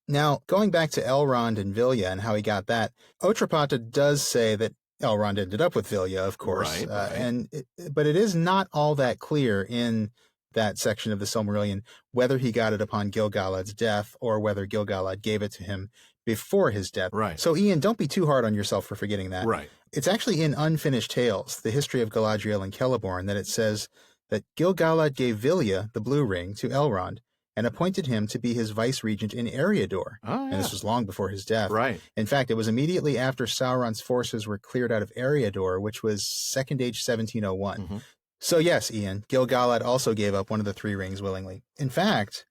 Now, going back to Elrond and Vilya and how he got that, Autrapata does say that Elrond ended up with Vilya, of course, right. But it is not all that clear in that section of the Silmarillion whether he got it upon Gil-galad's death or whether Gil-galad gave it to him before his death. Right. So, Ian, don't be too hard on yourself for forgetting that. Right. It's actually in Unfinished Tales, the history of Galadriel and Celeborn, that it says that Gil-galad gave Vilya the blue ring to Elrond and appointed him to be his vice-regent in Eriador. Oh, yeah. And this was long before his death. Right. In fact, it was immediately after Sauron's forces were cleared out of Eriador, which was Second Age 1701. Mm-hmm. So yes, Ian, Gil-galad also gave up one of the 3 rings willingly. In fact,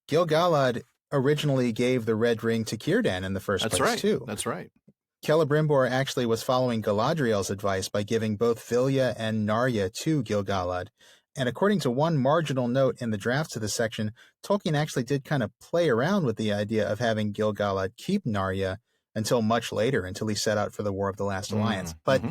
Gil-galad originally gave the red ring to Círdan in the first place, too. That's right. Celebrimbor actually was following Galadriel's advice by giving both Vilya and Narya to Gil-galad. And according to one marginal note in the drafts of this section, Tolkien actually did kind of play around with the idea of having Gil-galad keep Narya until much later, until he set out for the War of the Last Alliance. But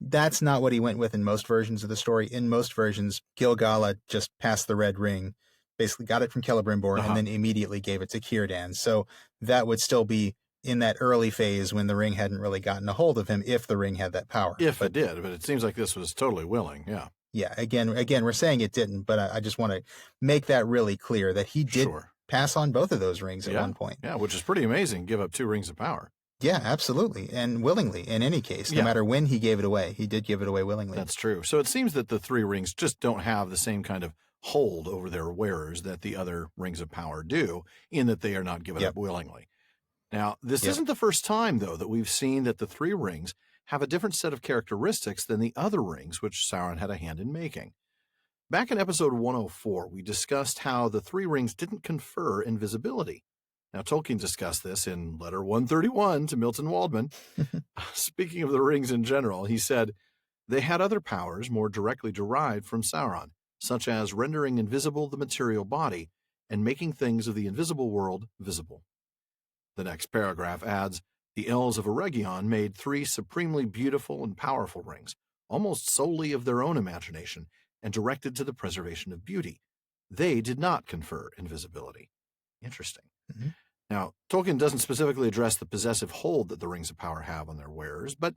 that's not what he went with in most versions of the story. In most versions, Gil-galad just passed the red ring, basically got it from Celebrimbor, and then immediately gave it to Círdan. So that would still be in that early phase when the ring hadn't really gotten a hold of him, if the ring had that power. It did, but it seems like this was totally willing, yeah. Yeah, again, we're saying it didn't, but I just want to make that really clear that he did pass on both of those rings at one point. Yeah, which is pretty amazing, give up 2 rings of power. Yeah, absolutely, and willingly, in any case, no matter when he gave it away, he did give it away willingly. That's true. So it seems that the 3 rings just don't have the same kind of hold over their wearers that the other rings of power do, in that they are not given up willingly. Now, this isn't the first time, though, that we've seen that the 3 rings have a different set of characteristics than the other rings which Sauron had a hand in making. Back in episode 104, we discussed how the three rings didn't confer invisibility. Now, Tolkien discussed this in letter 131 to Milton Waldman. Speaking of the rings in general, he said, they had other powers more directly derived from Sauron, such as rendering invisible the material body and making things of the invisible world visible. The next paragraph adds, the elves of Eregion made three supremely beautiful and powerful rings, almost solely of their own imagination, and directed to the preservation of beauty. They did not confer invisibility. Interesting. Mm-hmm. Now, Tolkien doesn't specifically address the possessive hold that the rings of power have on their wearers, but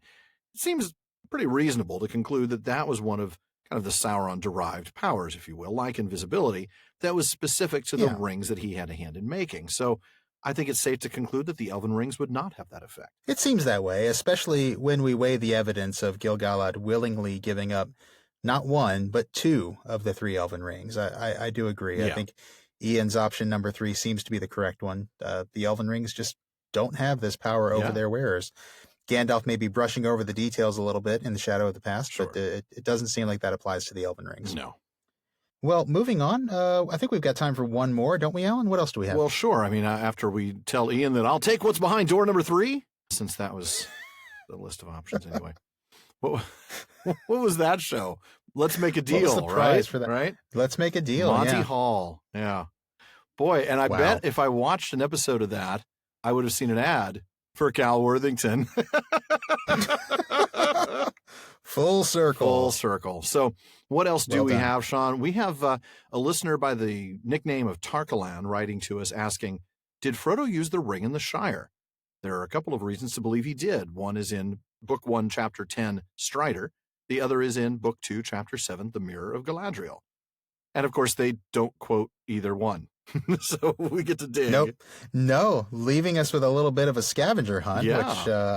it seems pretty reasonable to conclude that that was one of kind of the Sauron-derived powers, if you will, like invisibility, that was specific to the rings that he had a hand in making. So I think it's safe to conclude that the elven rings would not have that effect. It seems that way, especially when we weigh the evidence of Gil-galad willingly giving up not one, but two of the three elven rings. I do agree. Yeah. I think Ian's option number 3 seems to be the correct one. The elven rings just don't have this power over their wearers. Gandalf may be brushing over the details a little bit in the Shadow of the Past, but it doesn't seem like that applies to the elven rings. No. Well, moving on, I think we've got time for one more, don't we, Alan? What else do we have? Well, sure. I mean, after we tell Ian that I'll take what's behind door number 3, since that was the list of options anyway. What was that show? Let's Make a Deal, what was the prize for that? Right? Let's Make a Deal, Monty Hall, yeah. Boy, and I bet if I watched an episode of that, I would have seen an ad for Cal Worthington. Full circle. Full circle. So what else do we have, Sean? We have a listener by the nickname of Tarkalan writing to us asking, did Frodo use the ring in the Shire? There are a couple of reasons to believe he did. One is in Book 1, Chapter 10, Strider. The other is in Book 2, Chapter 7, The Mirror of Galadriel. And, of course, they don't quote either one. So we get to dig. Nope. No, leaving us with a little bit of a scavenger hunt,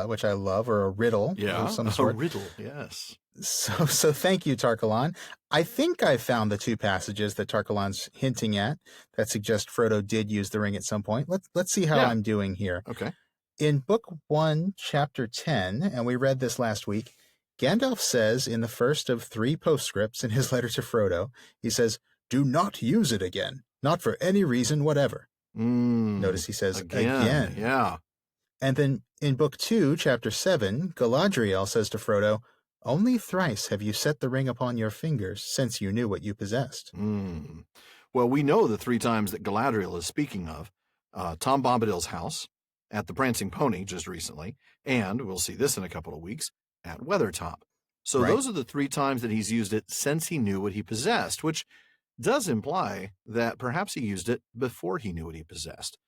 which I love, or a riddle of some sort. A riddle, yes. So thank you, Tarkalan. I think I found the 2 passages that Tarkalan's hinting at that suggest Frodo did use the ring at some point. Let's see how I'm doing here. Okay. In Book 1, Chapter 10, and we read this last week, Gandalf says in the first of 3 postscripts in his letter to Frodo, he says, do not use it again. Not for any reason whatever. Notice he says again. Yeah. And then in Book 2, Chapter 7, Galadriel says to Frodo, only thrice have you set the ring upon your fingers since you knew what you possessed. Well, we know the 3 times that Galadriel is speaking of. Tom Bombadil's house, at the Prancing Pony just recently, and we'll see this in a couple of weeks, at Weathertop. So those are the 3 times that he's used it since he knew what he possessed, which does imply that perhaps he used it before he knew what he possessed.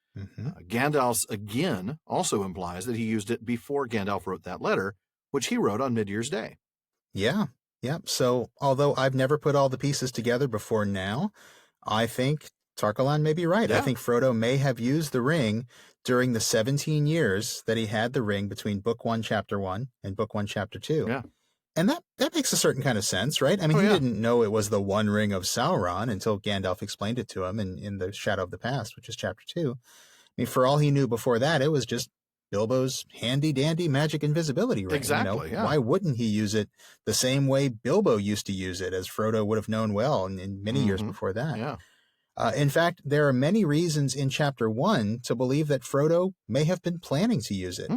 Gandalf's again also implies that he used it before Gandalf wrote that letter, which he wrote on Mid-Year's Day. Yeah. So although I've never put all the pieces together before now, I think Tarkalan may be right. I think Frodo may have used the ring during the 17 years that he had the ring between Book 1, Chapter 1 and Book 1, Chapter 2. Yeah. And that makes a certain kind of sense, right? I mean, he didn't know it was the One Ring of Sauron until Gandalf explained it to him in The Shadow of the Past, which is Chapter 2. I mean, for all he knew before that, it was just Bilbo's handy-dandy magic invisibility ring. Exactly, Why wouldn't he use it the same way Bilbo used to use it, as Frodo would have known well in many years before that? Yeah. In fact, there are many reasons in Chapter 1 to believe that Frodo may have been planning to use it.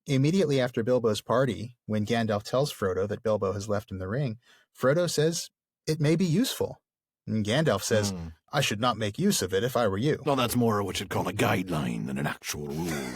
Immediately after Bilbo's party, when Gandalf tells Frodo that Bilbo has left him the ring, Frodo says it may be useful. And Gandalf says, I should not make use of it if I were you. Well, that's more what you'd call a guideline than an actual rule.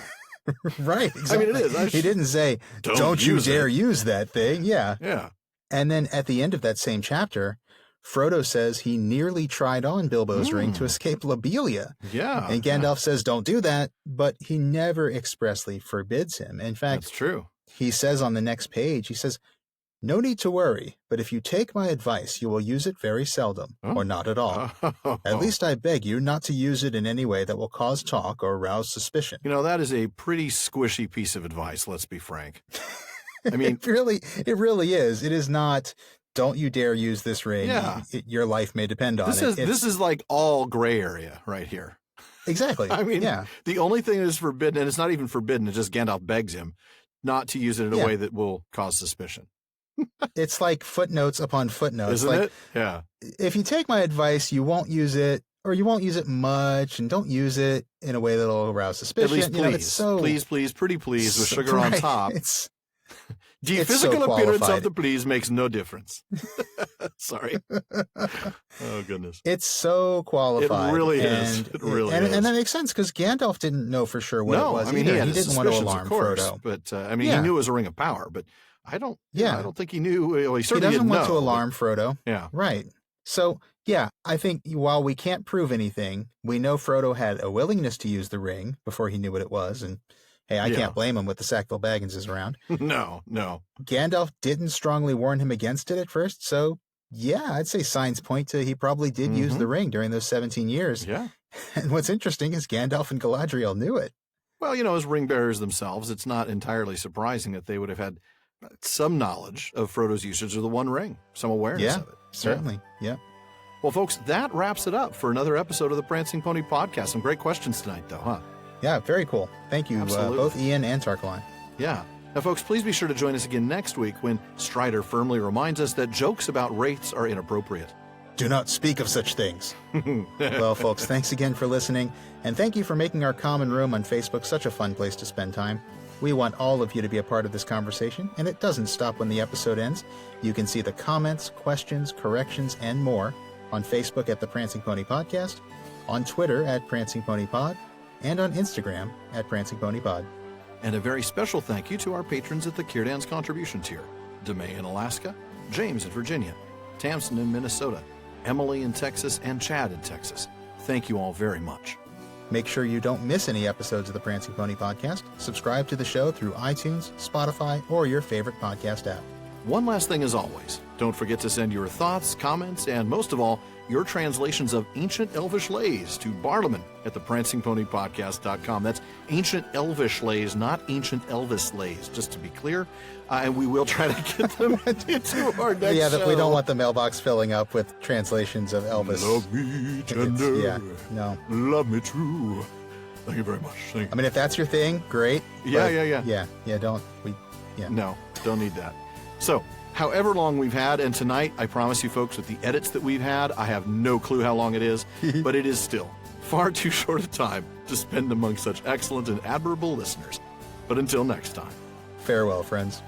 Right, exactly. I mean, it is. He didn't say, don't you dare use that thing. Yeah. And then at the end of that same chapter, Frodo says he nearly tried on Bilbo's ring to escape Lobelia. Yeah. And Gandalf says, don't do that, but he never expressly forbids him. In fact, that's true. He says on the next page, he says, no need to worry, but if you take my advice, you will use it very seldom, or not at all. At least I beg you not to use it in any way that will cause talk or arouse suspicion. You know, that is a pretty squishy piece of advice, let's be frank. I mean, it really is. It is not, don't you dare use this ring. Yeah. Your life may depend on it. This is like all gray area right here. Exactly. I mean, the only thing that is forbidden, and it's not even forbidden, it's just Gandalf begs him, not to use it in a Yeah. way that will cause suspicion. It's like footnotes upon footnotes. Isn't like, it? Yeah. If you take my advice, you won't use it, or you won't use it much, and don't use it in a way that'll arouse suspicion. At least please. It's so, Please, pretty please, with sugar on right. top. The it's physical so appearance qualified. of the please makes no difference. Sorry. Oh, goodness. It's so qualified. It really is. And, It really and, is. And that makes sense, because Gandalf didn't know for sure what it was. I mean, either. he had his didn't want to suspicions, alarm of course, Frodo. but he knew it was a ring of power, but I don't think he knew. Well, he He certainly doesn't didn't want know, to alarm Frodo. Yeah. Right. So, yeah, I think while we can't prove anything, we know Frodo had a willingness to use the ring before he knew what it was. And, hey, I can't blame him with the Sackville Bagginses around. No. Gandalf didn't strongly warn him against it at first. So, yeah, I'd say signs point to he probably did use the ring during those 17 years. Yeah. And what's interesting is Gandalf and Galadriel knew it. Well, as ring bearers themselves, it's not entirely surprising that they would have had some knowledge of Frodo's usage of the One Ring, some awareness of it. Certainly. Yeah. Well, folks, that wraps it up for another episode of the Prancing Pony Podcast. Some great questions tonight, though, huh? Yeah, very cool. Thank you, both Ian and Tarkaline. Yeah. Now, folks, please be sure to join us again next week when Strider firmly reminds us that jokes about wraiths are inappropriate. Do not speak of such things. Well, folks, thanks again for listening, and thank you for making our common room on Facebook such a fun place to spend time. We want all of you to be a part of this conversation, and it doesn't stop when the episode ends. You can see the comments, questions, corrections, and more on Facebook at the Prancing Pony Podcast, on Twitter at Prancing Pony Pod, and on Instagram at Prancing Pony Pod. And a very special thank you to our patrons at the Kierdan's contribution tier: DeMay in Alaska, James in Virginia, Tamsin in Minnesota, Emily in Texas, and Chad in Texas. Thank you all very much. Make sure you don't miss any episodes of the Prancing Pony Podcast. Subscribe to the show through iTunes, Spotify, or your favorite podcast app. One last thing as always, don't forget to send your thoughts, comments, and most of all, your translations of ancient Elvish lays to Barliman at theprancingponypodcast.com. That's ancient Elvish lays, not ancient Elvis lays, just to be clear. And we will try to get them into our next show. We don't want the mailbox filling up with translations of Elvis. Love me tender. No. Love me true. Thank you very much. I mean, if that's your thing, great. Yeah. No, don't need that. So, however long we've had, and tonight, I promise you folks, with the edits that we've had, I have no clue how long it is, but it is still far too short a time to spend among such excellent and admirable listeners. But until next time. Farewell, friends.